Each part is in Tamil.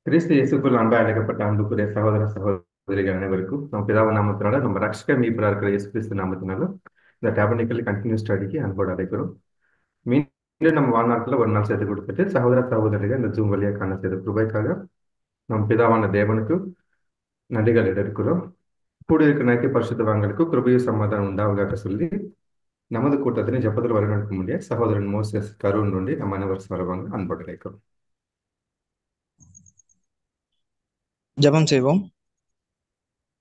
கிறிஸ்து இயேசுக்குள் அன்பாய் அழைக்கப்பட்ட அன்புக்குரிய சகோதர சகோதரிகள் அனைவருக்கும் நம்ம பிதாவின் நாமத்தினால நம்ம ரட்சகர் மீட்பராக இருக்கிற இயேசு கிறிஸ்து நாமத்தினால இந்த டேபர்னிக்கல் கண்டினியூ ஸ்டடிக்கு அன்போடு அழைக்கிறோம். மீண்டும் நம்ம வாழ்நாட்டில் ஒரு நாள் செய்து கொடுத்துட்டு சகோதர சகோதரிகள் இந்த ஜூம் வழியாக காண செய்த கிருபைக்காக நம் பிதாவான தேவனுக்கு நன்றிகள் எடுக்கிறோம். கூடியிருக்கிற நைக்கிய பரிசுத்தவான்களுக்கு கிருபையும் சமாதானம் உண்டாவதாக சொல்லி நமது கூட்டத்தினை ஜப்பத்தில் வழிநடத்த முடிய சகோதரன் மோசஸ் கருண் நொண்டி நம்ம அனைவரும் வருவாங்க அன்போடு அழைக்கிறோம். ஜெபம் செய்வோம்.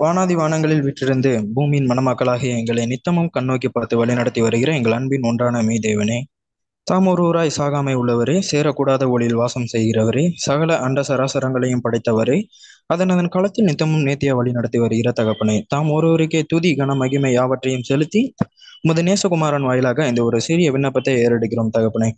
வானாதி வானங்களில் வீற்றிருந்து பூமியின் மணமக்களாகிய எங்களை நித்தமும் கண்ணோக்கி பார்த்து வழிநடத்தி வருகிற எங்கள் அன்பின் ஒன்றான மெய் தேவனே, தாம் ஒருவராய் சாகாமை உள்ளவரே, சேரக்கூடாத ஒளியில் வாசம் செய்கிறவரே, சகல அண்ட சராசரங்களையும் படைத்தவரே, அதன் காலத்தில் நித்தமும் நேர்த்தியா வழி நடத்தி வருகிற தகப்பனே, தாம் ஒருவருக்கே துதி கன மகிமை யாவற்றையும் செலுத்தி உமது நேசகுமாரன் வாயிலாக இந்த ஒரு சிறிய விண்ணப்பத்தை ஏறெடுக்கிறோம் தகப்பனே.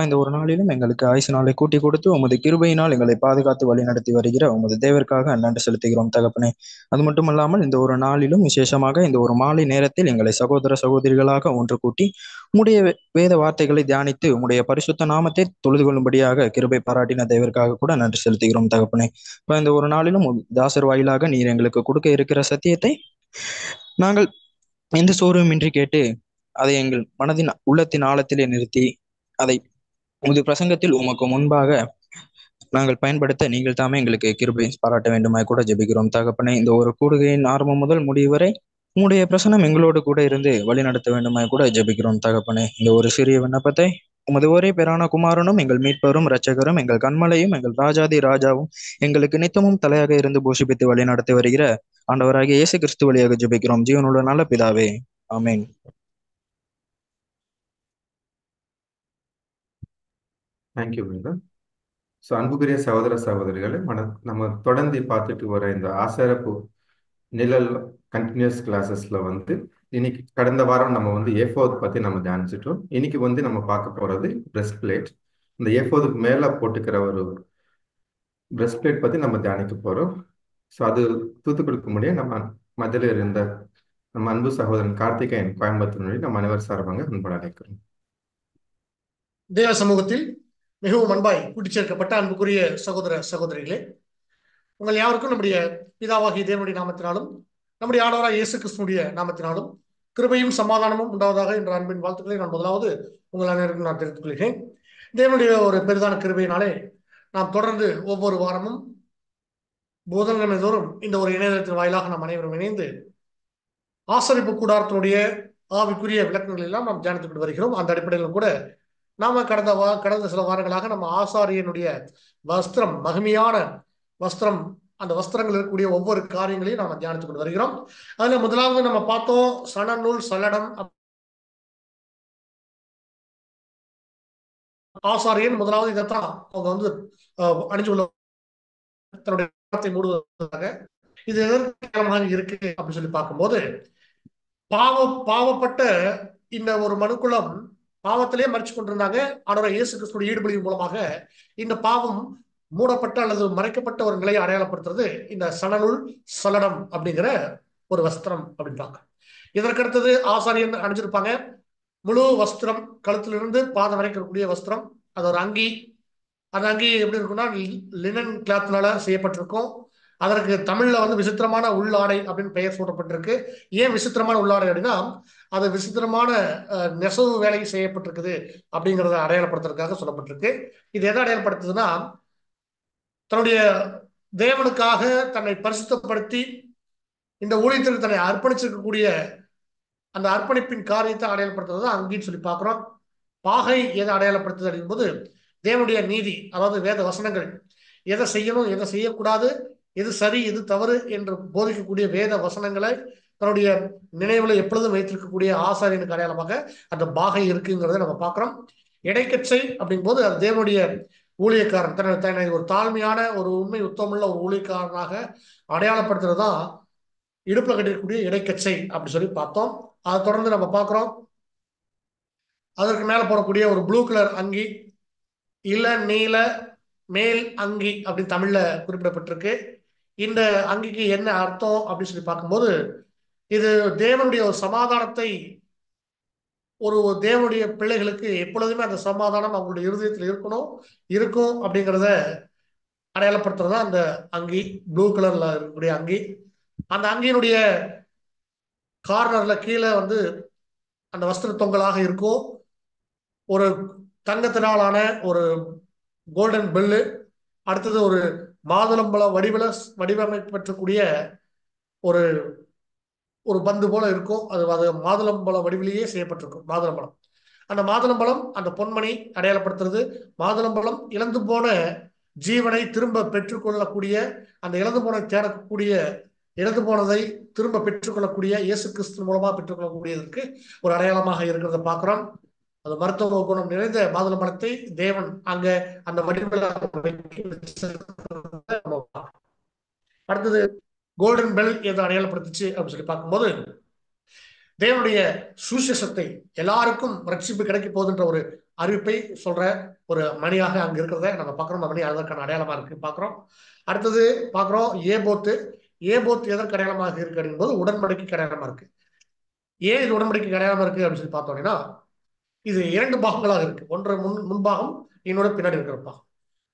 இந்த ஒரு நாளிலும் எங்களுக்கு ஆயுசு நாளை கூட்டி கொடுத்து உமது கிருபையினால் எங்களை பாதுகாத்து வழி நடத்தி வருகிற உமது தேவருக்காக நன்றி செலுத்துகிறோம் தகப்பனே. அது மட்டுமல்லாமல் இந்த ஒரு நாளிலும் விசேஷமாக இந்த ஒரு மாலை நேரத்தில் எங்களை சகோதர சகோதரிகளாக ஒன்று கூட்டி உம்முடைய வேத வார்த்தைகளை தியானித்து உம்முடைய பரிசுத்த நாமத்தை தொழுது கொள்ளும்படியாக கிருபை பாராட்டின தேவருக்காக கூட நன்றி செலுத்துகிறோம் தகப்பனே. இந்த ஒரு நாளிலும் தாசர் வாயிலாக நீர் எங்களுக்கு கொடுக்க இருக்கிற சத்தியத்தை நாங்கள் எந்த சோர்வுமின்றி கேட்டு அதை எங்கள் மனதின் உள்ளத்தின் ஆழத்திலே நிறுத்தி அதை உமது பிரசங்கத்தில் உமக்கு முன்பாக நாங்கள் பயன்படுத்த நீங்கள் தாமே எங்களுக்கு கிருபை பாராட்ட வேண்டுமாய் கூட ஜெபிக்கிறோம் தகப்பனே. இந்த ஒரு கூடுகையின் ஆரம்பம் முதல் முடிவு வரை உம்முடைய பிரசனம் எங்களோடு கூட இருந்து வழி நடத்த வேண்டுமாய் கூட ஜெபிக்கிறோம் தகப்பனே. இந்த ஒரு சிறிய விண்ணப்பத்தை உமது ஒரே பேரான குமாரனும் எங்கள் மீட்பரும் இரட்சகரும் எங்கள் கண்மலையும் எங்கள் ராஜாதி ராஜாவும் எங்களுக்கு நித்தமும் தலையாக இருந்து போஷிப்பித்து வழி நடத்தி வருகிற ஆண்டவராகிய இயேசு கிறிஸ்து வழியாக ஜெபிக்கிறோம் ஜீவனுள்ள நல்ல பிதாவே, ஆமென். Thank you brother. ஸோ அன்புக்குரிய சகோதர சகோதரிகளை நம்ம தொடர்ந்து பார்த்துட்டு வர இந்த ஆசாரப்பு நிழல் கண்டினியூஸ் கிளாஸஸ்ல இன்னைக்கு கடந்த வாரம் நம்ம ஏஃபோத் பத்தி நம்ம தியானிச்சிட்டோம். இன்னைக்கு நம்ம பார்க்க போறது பிரஸ்ட் பிளேட். இந்த ஏஃபோதுக்கு மேல போட்டுக்கிற ஒரு பிரஸ்ட் பிளேட் பத்தி நம்ம தியானிக்க போறோம். ஸோ அது தூத்துக்குடிக்கு முடிய நம்ம மதில இருந்த நம்ம அன்பு சகோதரன் கார்த்திகேயன் கோயம்புத்தூர் நம்ம அனைவர் சார்பாங்க அன்போடு அழைக்கிறோம். தேவ சமூகத்தில் மிகவும் அன்பாய் கூட்டிச் சேர்க்கப்பட்ட அன்புக்குரிய சகோதர சகோதரிகளே, உங்கள் யாருக்கும் நம்முடைய பிதாவாகிய தேவனுடைய நாமத்தினாலும் நம்முடைய ஆண்டவராகிய இயேசு கிறிஸ்துவினுடைய நாமத்தினாலும் கிருபையும் சமாதானமும் உண்டாவதாக என்ற அன்பின் வாழ்த்துக்களை நான் முதலாவது உங்கள் அனைவருக்கும் நான் தெரிவித்துக் கொள்கிறேன். தேவனுடைய ஒரு பெரிதான கிருபையினாலே நாம் தொடர்ந்து ஒவ்வொரு வாரமும் புதன்கிழமை தோறும் இந்த ஒரு இணையதளத்தின் வாயிலாக நாம் அனைவரும் இணைந்து ஆசரிப்பு கூடாரத்தினுடைய ஆவிக்குரிய விளக்கங்கள் எல்லாம் நாம் தியானித்துக் வருகிறோம். அந்த அடிப்படையில் கூட நாம கடந்த சில வாரங்களாக நம்ம ஆசாரியனுடைய வஸ்திரம், மகிமையான வஸ்திரம், அந்த வஸ்திரங்கள் இருக்கக்கூடிய ஒவ்வொரு காரியங்களையும் நாம தியானித்துக் கொண்டு வருகிறோம். அதுல முதலாவது நம்ம பார்த்தோம் சணநூல் சல்லடம். ஆசாரியன் முதலாவது இதைத்தான் அவங்க அணிஞ்சு உள்ள தன்னுடைய மூடுவதாக இது எதற்காக இருக்கு அப்படின்னு சொல்லி பார்க்கும்போது, பாவப்பட்ட இந்த ஒரு மனுக்குலம் பாவத்திலே மறைச்சு கொண்டிருந்தாங்க. ஆண்டவராகிய இயேசு கிறிஸ்துவின் ஈடுபடியின் மூலமாக இந்த பாவம் மூடப்பட்ட அல்லது மறைக்கப்பட்ட ஒரு நிலையை அடையாளப்படுத்துறது இந்த சணநூல் சல்லடம் அப்படிங்கிற ஒரு வஸ்திரம் அப்படின்றாங்க. இதற்கடுத்தது ஆசாரியன் அணிஞ்சிருப்பாங்க முழு வஸ்திரம், கழுத்திலிருந்து பாதம் வரைக்கக்கூடிய வஸ்திரம். அது ஒரு அங்கி. அந்த அங்கி எப்படி இருக்குன்னா லினன் கிளாத்னால செய்யப்பட்டிருக்கும். அதற்கு தமிழ்ல விசித்திரமான உள்ளாடை அப்படின்னு பெயர் சூட்டப்பட்டிருக்கு. ஏன் விசித்திரமான உள்ளாடை அப்படின்னா அது விசித்திரமான நெசவு வேலை செய்யப்பட்டிருக்குது அப்படிங்கிறத அடையாளப்படுத்துறதுக்காக சொல்லப்பட்டிருக்கு. இது எதை அடையாளப்படுத்துதுன்னா தன்னுடைய தேவனுக்காக தன்னை பரிசுத்தப்படுத்தி இந்த ஊழியத்திற்கு தன்னை அர்ப்பணிச்சிருக்கக்கூடிய அந்த அர்ப்பணிப்பின் காரியத்தை அடையாளப்படுத்துறது அங்கின்னு சொல்லி பார்க்கிறோம். பாகை எதை அடையாளப்படுத்துது அப்படிங்கும்போது தேவனுடைய நீதி, அதாவது வேத வசனங்கள், எதை செய்யணும் எதை செய்யக்கூடாது, எது சரி எது தவறு என்று போதிக்கக்கூடிய வேத வசனங்களை தன்னுடைய நினைவுல எப்பொழுதும் வைத்திருக்கக்கூடிய ஆசாரியனுக்கு அடையாளமாக அந்த பாகை இருக்குங்கிறத நம்ம பார்க்கிறோம். இடைக்கச்சை அப்படிங்கும் போது அது தேவனுடைய ஊழியக்காரன் தன்னை ஒரு தாழ்மையான ஒரு உண்மை உத்தமுள்ள ஒரு ஊழியக்காரனாக அடையாளப்படுத்துறது தான் இடுப்புல கட்டிருக்கக்கூடிய இடைக்கச்சை அப்படி சொல்லி பார்த்தோம். அதை தொடர்ந்து நம்ம பார்க்கிறோம் அதற்கு மேல போடக்கூடிய ஒரு ப்ளூ கலர் அங்கி, இள நீல மேல் அங்கி அப்படின்னு தமிழ்ல குறிப்பிடப்பட்டிருக்கு. இந்த அங்கிக்கு என்ன அர்த்தம் அப்படின்னு சொல்லி பார்க்கும்போது இது தேவனுடைய ஒரு சமாதானத்தை, ஒரு தேவனுடைய பிள்ளைகளுக்கு எப்பொழுதுமே அந்த சமாதானம் அவங்களுடைய இருதயத்தில் இருக்கும் அப்படிங்கிறத அடையாளப்படுத்துறது தான் அந்த அங்கி, ப்ளூ கலர்ல இருக்கக்கூடிய அங்கி. அந்த அங்கியினுடைய கார்னர்ல கீழே வந்து அந்த வஸ்திர தொங்கலாக இருக்கும். ஒரு தங்கத்தினாலான ஒரு கோல்டன் பெல்லு, அடுத்தது ஒரு மாதுளம்பழ வடிவமைப்பற்றக்கூடிய ஒரு ஒரு பந்து போல இருக்கும். அது மாதுளம்பழ வடிவிலேயே செய்யப்பட்டிருக்கும் மாதுளம்பழம். அந்த மாதுளம்பழம் அந்த பொன்மணி அடையாளப்படுத்துறது. மாதுளம்பழம் இழந்து போன ஜீவனை திரும்ப பெற்றுக்கொள்ளக்கூடிய, அந்த இழந்து போன தேடக்கூடிய, இழந்து போனதை திரும்ப பெற்றுக்கொள்ளக்கூடிய, இயேசு கிறிஸ்து மூலமா பெற்றுக்கொள்ளக்கூடியதற்கு ஒரு அடையாளமாக இருக்கிறத பார்க்கிறோம். அது மருத்துவ குணம் நிறைந்த மாதுளம்பழத்தை தேவன் அங்க அந்த வடிவில் அடுத்தது கோல்டன் பெல் என்று அடையாளப்படுத்துச்சு அப்படின்னு சொல்லி பார்க்கும்போது, தேவனுடைய சுவிசேஷத்தை எல்லாருக்கும் ரட்சிப்பு கிடைக்க போகுதுன்ற ஒரு அறிவிப்பை சொல்ற ஒரு மணியாக அங்க இருக்கிறத நம்ம பார்க்கிறோம். அந்த மணி அதற்கான அடையாளமா இருக்கு பார்க்கிறோம். அடுத்தது பார்க்கிறோம் ஏபோத்து. ஏபோத் எதற்கு அடையாளமாக இருக்கு அப்படிங்கும்போது உடன்படிக்கை அடையாளமா இருக்கு. ஏன் இது உடன்படிக்கை அடையாளமா இருக்கு அப்படின்னு சொல்லி பார்த்தோம்னா, இது 2 பாகங்களாக இருக்கு. ஒன்று முன்பாகம், இன்னொரு பின்னாடி இருக்கிற பாகம்.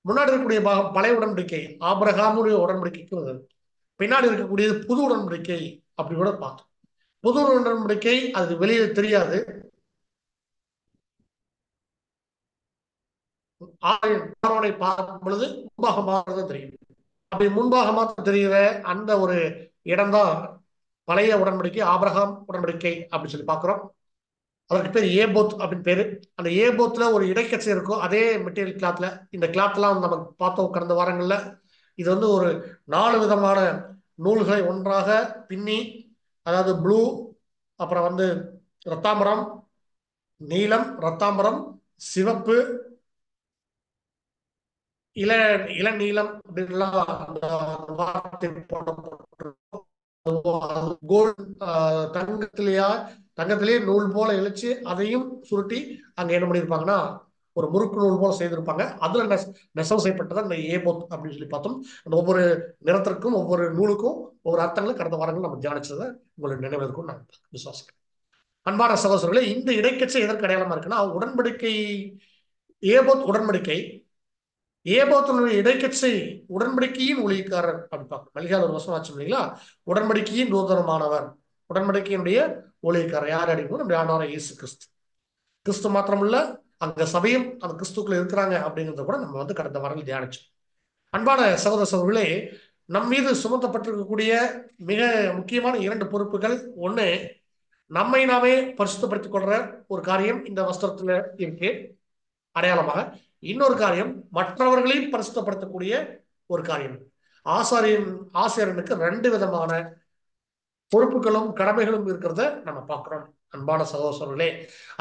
முன்னாடி இருக்கக்கூடிய பாகம் பழைய உடன்படிக்கை, ஆபிரகாமுடைய உடன்படிக்கைக்கு வருது. பின்னாடி இருக்கக்கூடியது புது உடன்படிக்கை அப்படி கூட பார்த்தோம். புது உடன்படிக்கை அது வெளியே தெரியாது. ஆரோனை பார்க்கும் பொழுது முன்பாக மாத்திரம் தெரியும். அப்படி முன்பாக மாத்திரம் தெரிகிற அந்த ஒரு இடம்தான் பழைய உடன்படிக்கை, ஆபிரகாம் உடன்படிக்கை அப்படின்னு சொல்லி பார்க்கிறோம். அதற்கு பேர் ஏபோத் அப்படின்னு பேரு. அந்த ஏபோத்ல ஒரு இடைக்கச்சை இருக்கும், அதே மெட்டீரியல் கிளாத்ல. இந்த கிளாத்லாம் நம்ம பார்த்தோம் கடந்த வாரங்கள்ல. இது வந்து ஒரு 4 விதமான நூல்களை ஒன்றாக பின்னி, அதாவது ப்ளூ, அப்புறம் வந்து ரத்தாம்பரம், நீலம், ரத்தாம்பரம், சிவப்பு, இளநீலம் அப்படின்லாம் அந்த வார்த்தை போடப்பட்டிருக்கும். கோல்டு தங்கத்திலேயே நூல் போல இழைச்சு அதையும் சுருட்டி அங்க என்ன பண்ணியிருப்பாங்கன்னா ஒரு முறுக்கு நூல் போல செய்திருப்பாங்க. அதுல நெசவு செய்யப்பட்டதான் இந்த ஏபோத் அப்படின்னு சொல்லி பார்த்தோம். அந்த ஒவ்வொரு நிறத்திற்கும் ஒவ்வொரு நூலுக்கும் ஒவ்வொரு அர்த்தங்களும் கடந்த வாரங்கள் நம்ம தியானிச்சதை உங்களுக்கு நினைவதற்கும் நான் விசுவாசிக்கிறேன். அன்பான சகோதரர்களே, இந்த இடைக்கச்சை எதற்கு அடையாளமா இருக்குன்னா உடன்படிக்கை, ஏபோத் உடன்படிக்கை. ஏபோத்தினுடைய இடைக்கச்சை உடன்படிக்கையின் ஊழியக்காரர் அப்படி பார்க்கணும். மல்லிகால ஒரு வசனம் ஆச்சு இல்லைங்களா, உடன்படிக்கையின் நூதனமானவர், உடன்படிக்கையினுடைய ஊழியக்காரர் யார் அப்படிங்கும் நம்முடைய ஆண்டவராகிய இயேசு கிறிஸ்து. கிறிஸ்து மாத்திரமல்ல, அந்த சபையும் அந்த கிறிஸ்துக்குள்ள இருக்கிறாங்க அப்படிங்கிறத கூட நம்ம வந்து கடந்த வாரங்கள் தியானிச்சோம். அன்பான சகோதர சகோதரர்களே, நம் மீது சுமத்தப்பட்டிருக்கக்கூடிய மிக முக்கியமான 2 பொறுப்புகள். ஒண்ணு, நம்மை நாமே பரிசுத்தப்படுத்திக் கொள்ற ஒரு காரியம் இந்த வஸ்திரத்துல இருக்கு அடையாளமாக. இன்னொரு காரியம், மற்றவர்களையும் பரிசுத்தப்படுத்தக்கூடிய ஒரு காரியம். ஆசாரியனுக்கு 2 விதமான பொறுப்புகளும் கடமைகளும் இருக்கிறத நம்ம பார்க்கிறோம். அன்பான சகோதரர்களே,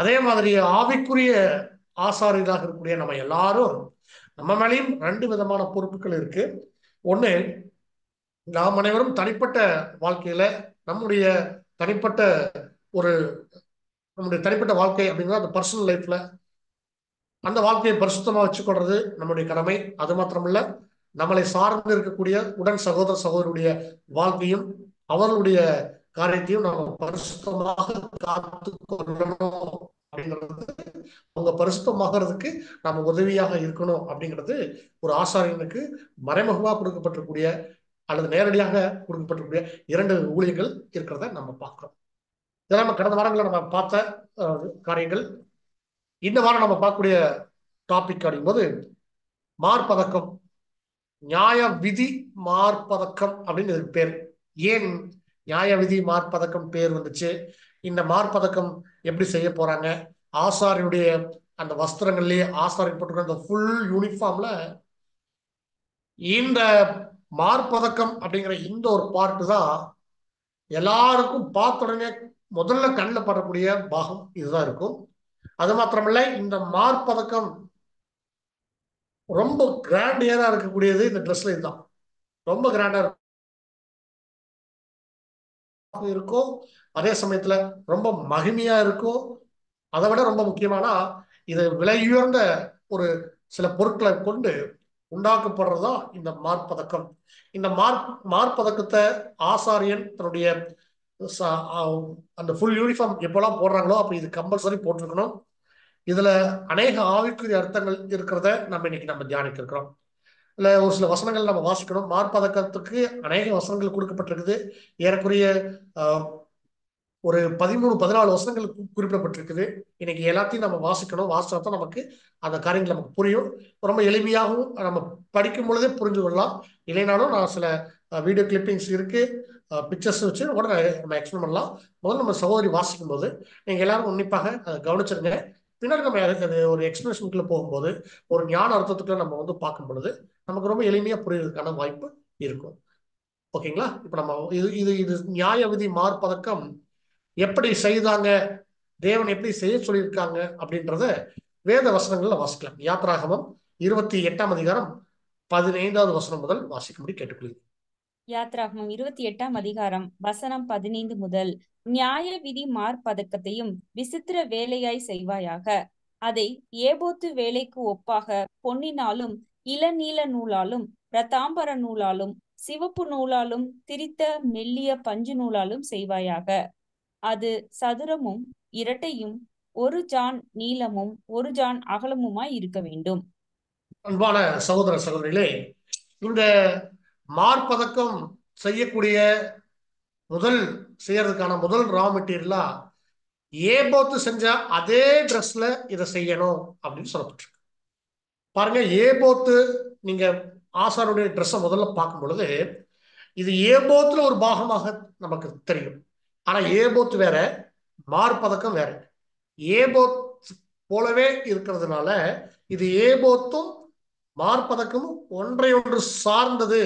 அதே மாதிரி ஆவிக்குரிய ஆசாரியராக இருக்கக்கூடிய நம்ம எல்லாரும், நம்ம மேலேயும் 2 விதமான பொறுப்புகள் இருக்கு. ஒண்ணு, நாம் அனைவரும் தனிப்பட்ட வாழ்க்கையில நம்முடைய தனிப்பட்ட வாழ்க்கை அப்படிங்கிற அந்த பர்சனல் லைஃப்ல அந்த வாழ்க்கையை பரிசுத்தமா வச்சுக்கொள்றது நம்முடைய கடமை. அது மாத்திரமல்ல, நம்மளை சார்ந்து இருக்கக்கூடிய உடன் சகோதர சகோதரருடைய வாழ்க்கையும் அவர்களுடைய காரியத்தையும் நம்ம பரிசுத்தமாக காத்து கொள்ளணும் அப்படிங்கிறது, அவங்க பரிசுத்தமாகிறதுக்கு நம்ம உதவியாக இருக்கணும் அப்படிங்கிறது ஒரு ஆசாரியனுக்கு மறைமுகமா கொடுக்கப்பட்டிருக்கூடிய அல்லது நேரடியாக கொடுக்கப்பட்டிருக்கூடிய 2 ஊழியர்கள் இருக்கிறத நம்ம பார்க்கிறோம். இதெல்லாம் நம்ம கடந்த வாரங்களில் நம்ம பார்த்த காரியங்கள். இந்த வாரம் நம்ம பார்க்கக்கூடிய டாபிக் அப்படிங்கும்போது மார்பதக்கம், நியாய விதி மார்பதக்கம் அப்படின்னு இதுக்கு பேர். ஏன் நியாய விதி மார்பதக்கம் பேர் வந்துச்சு? இந்த மார்பதக்கம் எப்படி செய்ய போறாங்க? ஆசாரியனுடைய அந்த வஸ்திரங்கள்லயே ஆசாரியன் போட்டுக்கிற அந்த ஃபுல் யூனிஃபார்ம்ல இந்த மார்பதக்கம் அப்படிங்கிற இந்த ஒரு பார்ட் தான் எல்லாருக்கும் பார்த்த உடனே முதல்ல கண்ணில் படக்கூடிய பாகம் இதுதான் இருக்கும். அது மாத்திரமல்ல, இந்த மார்பதக்கம் ரொம்ப கிராண்டியரா இருக்கக்கூடியது இந்த ட்ரெஸ்ல இதுதான். ரொம்ப கிராண்டா இருக்கும், அதே சமயத்துல ரொம்ப மகிமையா இருக்கும். அதை விட ரொம்ப முக்கியமானா, இது விலையுயர்ந்த ஒரு சில பொருட்களை கொண்டு உண்டாக்கப்படுறதா இந்த மார்பதக்கம். இந்த மார்பதக்கத்தை ஆசாரியன் தன்னுடைய அந்த ஃபுல் யூனிஃபார்ம் எப்பெல்லாம் போடுறாங்களோ அப்ப இது கம்பல்சரி போட்டிருக்கணும். இதுல அநேக ஆவிக்குரிய அர்த்தங்கள் இருக்கிறத நம்ம இன்னைக்கு தியானிக்க இருக்கிறோம். இல்ல ஒரு சில வசனங்கள் நம்ம வாசிக்கணும். மார்பதக்கத்துக்கு அநேக வசனங்கள் கொடுக்கப்பட்டிருக்குது. ஏறக்குறைய ஒரு 13-14 வசனங்கள் குறிப்பிடப்பட்டிருக்குது. இன்னைக்கு எல்லாத்தையும் நம்ம வாசிக்கணும். வாசிச்சா தான் நமக்கு அந்த காரியங்கள் நமக்கு புரியும். ரொம்ப எளிமையாகவும் நம்ம படிக்கும் பொழுதே புரிஞ்சு கொள்ளலாம். இல்லைனாலும் நான் சில வீடியோ கிளிப்பிங்ஸ் இருக்கு, பிக்சர்ஸ் வச்சு கூட நம்ம எக்ஸ்பிளைன் பண்ணலாம். முதல்ல நம்ம சகோதரி வாசிக்கும் போது நீங்க எல்லாரும் உன்னிப்பாக அதை கவனிச்சிருங்க. பின்னாடி நம்ம அது ஒரு எக்ஸ்பிளேஷனுக்குள்ள போகும்போது ஒரு ஞான அர்த்தத்துக்குள்ள நம்ம பார்க்கும் பொழுது நமக்கு ரொம்ப எளிமையா புரியறதுக்கான வாய்ப்பு இருக்கும். ஓகேங்களா? இப்ப நம்ம இது இது இது நியாய விதி மார்பதக்கம் எப்படி செய்தாங்க, தேவன் எப்படி செய்ய சொல்லியிருக்காங்க அப்படின்றத வேத வசனங்கள்ல வாசிக்கலாம். யாத்ராகமம் 28ஆம் அதிகாரம் 15வது வசனம் முதல் வாசிக்கும்படி கேட்டுக்கொள்கிறேன். யாத்ராகமம் 28ஆம் அதிகாரம் வசனம் 15 முதல். நியாய விதி மார்பதக்கத்தையும் விசித்திர வேலையாய் செய்வாயாக. அதை ஏபோத்து வேலைக்கு ஒப்பாக பொன்னினாலும் இளநீல நூலாலும் இரத்தாம்பர நூலாலும் சிவப்பு நூலாலும் திரித்த மெல்லிய பஞ்சு நூலாலும் செய்வாயாக. அது சதுரமும் இரட்டையும் ஒரு ஜான் நீளமும் ஒரு ஜான் அகலமுமாய் இருக்க வேண்டும். அன்பான சகோதர சகோதரிகளே, இந்த மார்பதக்கம் செய்யக்கூடிய செய்யறதுக்கான முதல் ரா மெட்டீரியலா ஏபோத்து செஞ்ச அதே ட்ரெஸ்ல இதை செய்யணும் அப்படின்னு சொல்லப்பட்டிருக்கு. பாருங்க, ஏபோத்து நீங்க ஆசாருடைய ட்ரெஸ்ஸை முதல்ல பார்க்கும் பொழுது இது ஏபோத்துல ஒரு பாகமாக நமக்கு தெரியும். ஆனா ஏபோத்து வேற, மார்பதக்கம் வேற. ஏபோத் போலவே இருக்கிறதுனால இது ஏபோத்தும் மார்பதக்கமும் ஒன்றை ஒன்று சார்ந்தது,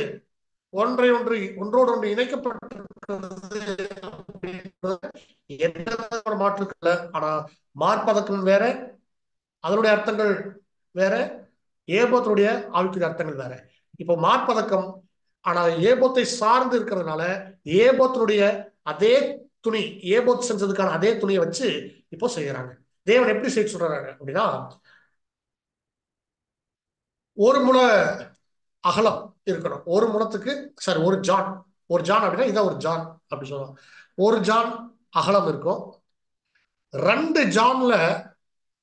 ஒன்றோடு ஒன்று இணைக்கப்பட்டிருக்கிறது. எந்த மாற்றுக்கல. ஆனா மார்பதக்கம் வேற, அதனுடைய அர்த்தங்கள் வேற, ஏபோத்துடைய ஆவிக்குரிய அர்த்தங்கள் வேற. இப்போ மார்பதக்கம் ஆனா ஏபோத்தை சார்ந்து இருக்கிறதுனால ஏபோத்தினுடைய அதே துணி, ஏபோத் செஞ்சதுக்கான அதே துணியை வச்சு இப்போ செய்யறாங்க. தேவன் எப்படி செய்ய சொல்றாங்க அப்படின்னா, ஒரு முழ அகலம் இருக்கணும். ஒரு முழத்துக்கு சாரி ஒரு ஜான் அப்படின்னா இதான் ஒரு ஜான் அப்படி சொல்லுவாங்க. ஒரு ஜான் அகலம் இருக்கும். 2 ஜான்ல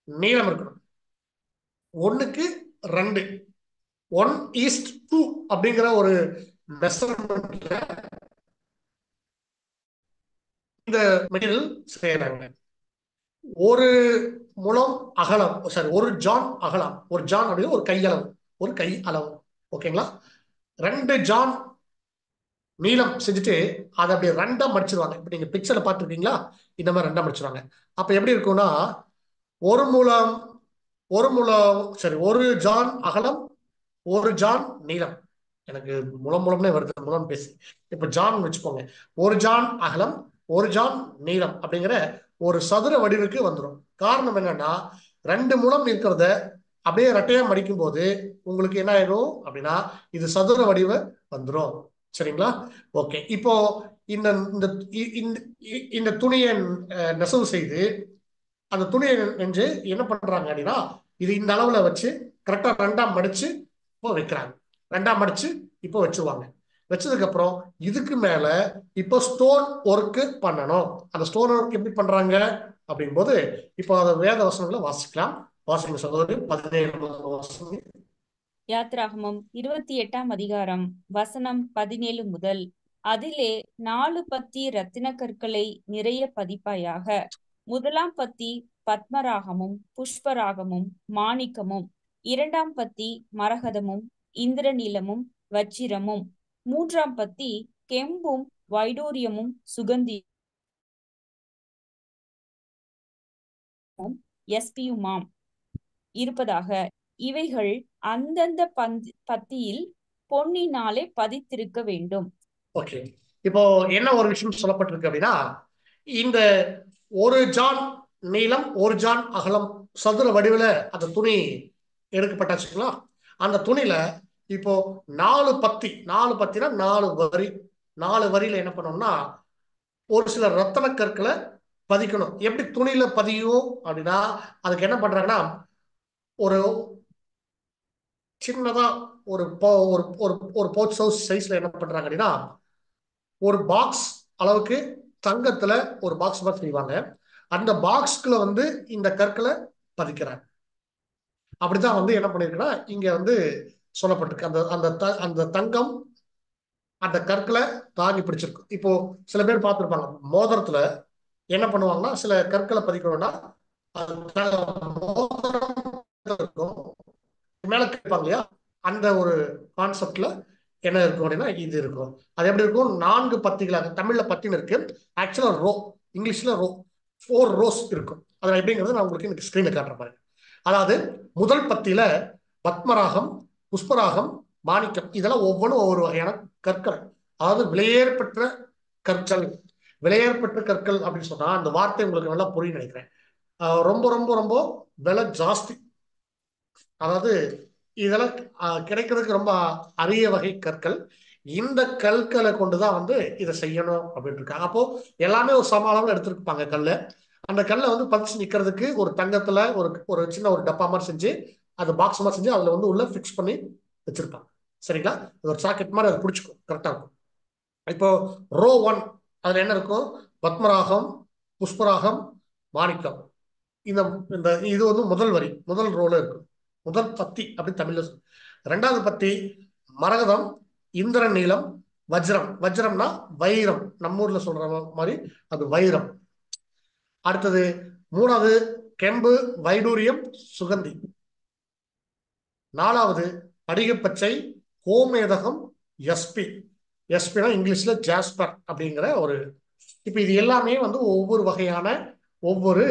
நீளம் இருக்கணும். 1:2 1:2 அப்படிங்கிற ஒரு மெஷர்மெண்ட்ல இந்த மெட்டீரியல் செய்யறாங்க. ஒரு முழம் அகலம் சாரி ஒரு ஜான் அகலம், ஒரு ஜான் அப்படின்னா ஒரு கையளவு, ஒரு கை அளவு. ஓகேங்களா? 2 ஜான் நீளம் செஞ்சுட்டு அதை அப்படியே 2ஆ மடிச்சிருவாங்க. இப்ப நீங்க பிக்சர்ல பார்த்துருக்கீங்களா? இந்த மாதிரி 2ஆ மடிச்சிருவாங்க. அப்ப எப்படி இருக்கும்னா ஒரு ஜான் அகலம், ஒரு ஜான் நீளம். எனக்கு முழம்னே வருது, முழம் பேசி. இப்ப ஜான் வச்சுக்கோங்க. ஒரு ஜான் அகலம், ஒரு ஜான் நீளம் அப்படிங்கிற ஒரு சதுர வடிவுக்கு வந்துடும். காரணம் என்னன்னா 2 முழம் இருக்கிறத அப்படியே ரெட்டையா மடிக்கும் போது உங்களுக்கு என்ன ஆயிடும் அப்படின்னா இது சதுர வடிவ வந்துடும். சரிங்களா? ஓகே. இப்போ இந்த இந்த துணியை நெசவு செய்து அந்த துணியை நெஞ்சு என்ன பண்றாங்க அப்படின்னா இது இந்த அளவுல வச்சு கரெக்டா 2ஆ மடிச்சு இப்போ வைக்கிறாங்க. 2ஆ மடிச்சு இப்போ வச்சிருவாங்க. வச்சதுக்கு அப்புறம் இதுக்கு மேல இப்போ ஸ்டோன் ஒர்க் பண்ணணும். அந்த ஸ்டோன் ஒர்க் எப்படி பண்றாங்க அப்படிங்கும்போது இப்போ அதை வேத வசனங்களை வாசிக்கலாம். வாசிங்க சகோதரி. 17 வசனம். யாத்ராகமம் 28ஆம் அதிகாரம் வசனம் 17 முதல். அதிலே 4 பத்தி இரத்தின கற்களை நிறைய பதிப்பாயாக. முதலாம் பத்தி பத்மராகமும் புஷ்பராகமும் மாணிக்கமும், 2ஆம் பத்தி மரகதமும் இந்திரநீலமும் வச்சிரமும், 3ஆம் பத்தி கெம்பும் வைடூரியமும் சுகந்தி எஸ்பியுமாம் இருப்பதாக. இவைகள் அந்தந்த பத்தியில் பொன்னினாலே பதித்திருக்க வேண்டும். ஓகே. இப்போ என்ன ஒரு விஷயம் சொல்லப்பட்டிருக்கு அப்படின்னா இந்த ஒரு ஜான் நீளம், ஒரு ஜான் அகலம் சதுர வடிவுல அந்த துணி எடுக்கப்பட்டாச்சுங்களா? அந்த துணியில இப்போ 4 பத்தினா 4 வரி, 4 வரியில என்ன பண்ணணும்னா ஒரு சில ரத்தன கற்களை பதிக்கணும். எப்படி துணியில பதியும் அப்படின்னா அதுக்கு என்ன பண்றாங்கன்னா ஒரு சின்னதா ஒரு போஸ்ட் ஹவுஸ் சைஸ்ல என்ன பண்றாங்க அப்படின்னா ஒரு பாக்ஸ் அளவுக்கு தங்கத்துல ஒரு பாக்ஸ் மாதிரி செய்வாங்க. அந்த பாக்ஸ்குள்ள இந்த கற்களை பதிக்கிறாங்க. அப்படித்தான் என்ன பண்ணிருக்குன்னா இங்க சொல்லப்பட்டிருக்கு. அந்த தங்கம் அந்த கற்களை தாங்கி பிடிச்சிருக்கும். இப்போ சில பேர் பார்த்துருப்பாங்க, மோதிரத்துல என்ன பண்ணுவாங்கன்னா சில கற்களை பதிக்கணும்னா இருக்கும் மேல கேட்பாங்க இல்லையா, அந்த ஒரு கான்செப்ட்ல என்ன இருக்கும் அப்படின்னா இது இருக்கும். அது எப்படி இருக்கும்? 4 பத்திகளாக, தமிழ்ல பத்தின்னு இருக்கு, ஆக்சுவலா ரோ, இங்கிலீஷ்ல ரோ, 4 ரோஸ் இருக்கும். அது எப்படிங்கிறது நான் உங்களுக்கு இன்னைக்கு ஸ்கிரீன்ல காட்டுற மாதிரி. அதாவது முதல் பத்தியில பத்மராகம், புஷ்பராகம், மாணிக்கம், இதெல்லாம் ஒவ்வொன்றும் ஒவ்வொரு வகையான கற்கள். அதாவது விலையேற பெற்ற கற்கள். விலையேற பெற்ற கற்கள் அப்படின்னு சொன்னா அந்த வார்த்தை உங்களுக்கு நல்லா புரியும் நினைக்கிறேன். ரொம்ப ரொம்ப ரொம்ப விலை ஜாஸ்தி. அதாவது இதெல்லாம் கிடைக்கிறதுக்கு ரொம்ப அரிய வகை கற்கள். இந்த கற்களை கொண்டுதான் வந்து இதை செய்யணும் அப்படின்னு இருக்காங்க. அப்போ எல்லாமே ஒரு சம அளவுல எடுத்துருப்பாங்க கல்லை. அந்த கல்லை வந்து பதிச்சு நிக்கிறதுக்கு ஒரு தங்கத்துல ஒரு சின்ன ஒரு டப்பா மாதிரி செஞ்சு, அது பாக்ஸ் மாதிரி செஞ்சு அதுல வந்து உள்ள ஃபிக்ஸ் பண்ணி வச்சிருப்பாங்க. சரிங்களா? ஒரு சாக்கெட் மாதிரி அதை பிடிச்சிக்கும், கரெக்டா இருக்கும். இப்போ ரோ 1 அதுல என்ன இருக்கும்? பத்மராகம், புஷ்பராகம், மாணிக்கம். இந்த இந்த இது வந்து முதல் வரி, முதல் ரோல இருக்கு. முதல் பத்தி அப்படின்னு தமிழ்ல சொல்லு. 2வது பத்தி மரகதம், இந்திர நீலம், வஜ்ரம். வஜ்ரம்னா வைரம், நம்ம ஊர்ல சொல்ற மாதிரி அது வைரம். அடுத்தது 3வது கெம்பு, வைடூரியம், சுகந்தி. 4வது படிகப்பச்சை, கோமேதகம், எஸ்பி. எஸ்பினா இங்கிலீஷ்ல ஜாஸ்பர் அப்படிங்கிற ஒரு. இப்ப இது எல்லாமே வந்து ஒவ்வொரு வகையான ஒவ்வொரு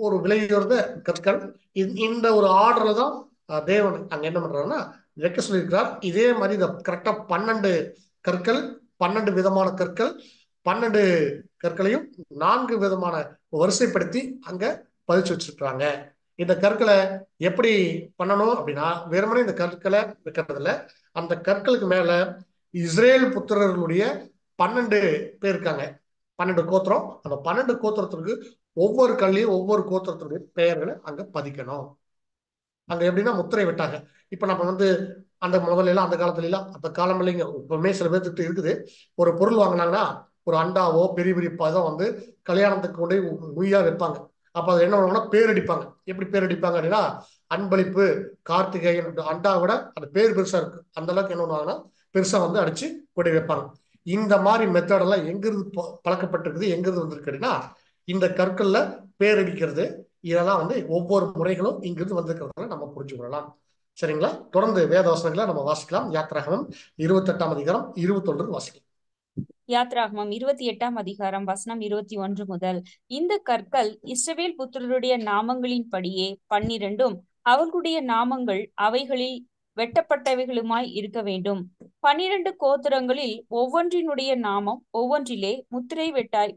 ஒரு விலையுயர்ந்த கற்கள். இந்த ஒரு ஆர்டர்ல தான் தேவன் அங்க என்ன பண்றாருன்னா வைக்க சொல்லியிருக்கிறார். இதே மாதிரி இந்த கரெக்டா 12 கற்கள், 12 விதமான கற்கள், 12 கற்களையும் 4 விதமான வரிசைப்படுத்தி அங்க பதிச்சு வச்சிருக்காங்க. இந்த கற்களை எப்படி பண்ணணும் அப்படின்னா, வெறுமனே இந்த கற்களை வைக்கிறதுல அந்த கற்களுக்கு மேல இஸ்ரேல் புத்திரர்களுடைய 12 பேர் இருக்காங்க, 12 கோத்திரம். அந்த 12 கோத்திரத்திற்கு ஒவ்வொரு கல்லையும் ஒவ்வொரு கோத்திரத்தினுடைய பெயர்களை அங்க பதிக்கணும். அங்க எப்படின்னா முத்திரை விட்டாங்க. இப்ப நம்ம வந்து அந்த முதல்ல எல்லாம், அந்த காலத்துல எல்லாம், அந்த காலம் இல்லைங்க, இப்பவுமே சில பேர்த்துட்டு இருக்குது, ஒரு பொருள் வாங்கினாங்கன்னா ஒரு அண்டாவோ பெரிய பெரிய பதம் வந்து கல்யாணத்துக்கு கொண்டு முய்யா வைப்பாங்க. அப்ப அது என்ன பண்ணுவாங்கன்னா பேர் அடிப்பாங்க. எப்படி பேர் அடிப்பாங்க அப்படின்னா, அன்பளிப்பு, கார்த்திகேயன். அண்டா விட அந்த பேர் பெருசா இருக்கு, அந்த அளவுக்கு என்ன பண்ணுவாங்கன்னா பெருசா வந்து அடிச்சு கொண்டு வைப்பாங்க. இந்த மாதிரி மெத்தட் எல்லாம் எங்கிருந்து பழக்கப்பட்டிருக்குது, எங்கிருந்து வந்திருக்கு அப்படின்னா இந்த கற்கள்ல பேர் அடிக்கிறது, இதெல்லாம் வந்து ஒவ்வொரு முறைகளும் இங்கிருந்து வந்திருக்கிறத நம்ம புரிஞ்சு கொள்ளலாம். சரிங்களா? தொடர்ந்து வேத வசனங்களை நம்ம வாசிக்கலாம். யாத்திராகமம் 28ஆம் அதிகாரம் 21 வாசிக்கலாம். யாத்ராகமம் 28ஆம் அதிகாரம் வசனம் 21 முதல். இந்த கற்கள் இஸ்ரவேல் புத்திரருடைய நாமங்களின்படியே 12 அவர்களுடைய நாமங்கள் அவைகளில் வெட்டப்பட்டவைகளுமாய் இருக்க வேண்டும். 12 கோத்திரங்களில் ஒவ்வொன்றினுடைய நாமம் ஒவ்வொன்றிலே முத்திரை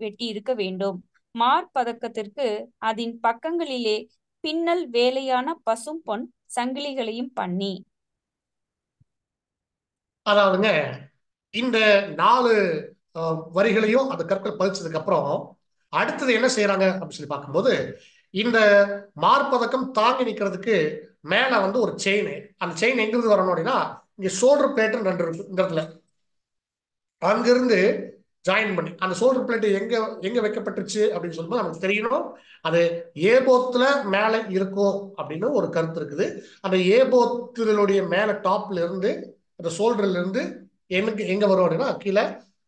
வெட்டி இருக்க வேண்டும். மார்பதக்கத்திற்கு அதன் பக்கங்களிலே பின்னல் வேலையான பசும் பொன் சங்கிலிகளையும் பண்ணி. அதாவதுங்க இந்த 4 வரிகளையும் அந்த கற்கள் பதிச்சதுக்கு அப்புறம் அடுத்தது என்ன செய்யறாங்க அப்படின்னு சொல்லி பார்க்கும்போது, இந்த மார்பதக்கம் தாங்கி நிக்கிறதுக்கு மேல வந்து ஒரு செயின். அந்த செயின் எங்கிருந்து வரணும் அப்படின்னா இங்க ஷோல்டர் பிளேட் 2 இருக்கு இந்த இடத்துல. அங்கிருந்து ஜாயின் பண்ணி அந்த ஷோல்டர் பிளேட் எங்க வைக்கப்பட்டுச்சு அப்படின்னு சொல்லும்போது நமக்கு தெரியணும், அது ஏபோத்துல மேல இருக்கும் அப்படின்னு ஒரு கருத்து இருக்குது. அந்த ஏபோத்தினுடைய மேல டாப்ல இருந்து அந்த ஷோல்டர்ல இருந்து எங்க வரும் அப்படின்னா கீழே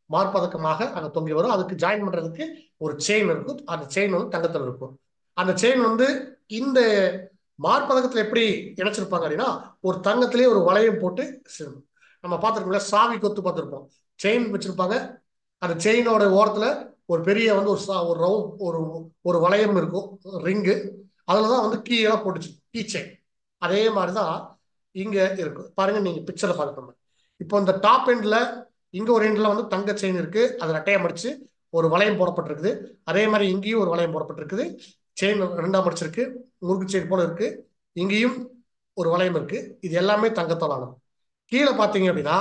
மார்பதக்கமாக அங்க தொங்கி வரும். அதுக்கு ஜாயின் பண்றதுக்கு ஒரு செயின் இருக்கும். அந்த செயின் வந்து தங்கத்துல இருக்கும். அந்த செயின் வந்து இந்த மார்பதக்கத்துல எப்படி இணைச்சிருப்பாங்க அப்படின்னா ஒரு தங்கத்திலேயே ஒரு வளையம் போட்டு நம்ம பார்த்துருக்கோம்ல, சாவி கொத்து பார்த்துருப்போம், செயின் வச்சிருப்பாங்க. அந்த செயினோட ஓரத்துல ஒரு பெரிய வந்து ஒரு வளையம் இருக்கும், ரிங்கு. அதுலதான் வந்து கீ எல்லாம் போட்டுச்சு, கீ செயின். அதே மாதிரிதான் இங்க இருக்கும் பாருங்க, நீங்க பிக்சரை பார்க்கணும். இப்போ இந்த டாப் எண்ட்ல இங்க ஒரு எண்ட்ல வந்து தங்க செயின் இருக்கு, அது ரெட்டையா மடிச்சு ஒரு வளையம் போடப்பட்டிருக்குது. அதே மாதிரி இங்கேயும் ஒரு வளையம் போடப்பட்டிருக்குது, செயின் 2ஆ மடிச்சிருக்கு, முறுக்கு செயின் போல இருக்கு. இங்கேயும் ஒரு வளையம் இருக்கு. இது எல்லாமே தங்கத்தால் ஆனது. கீழே பாத்தீங்க அப்படின்னா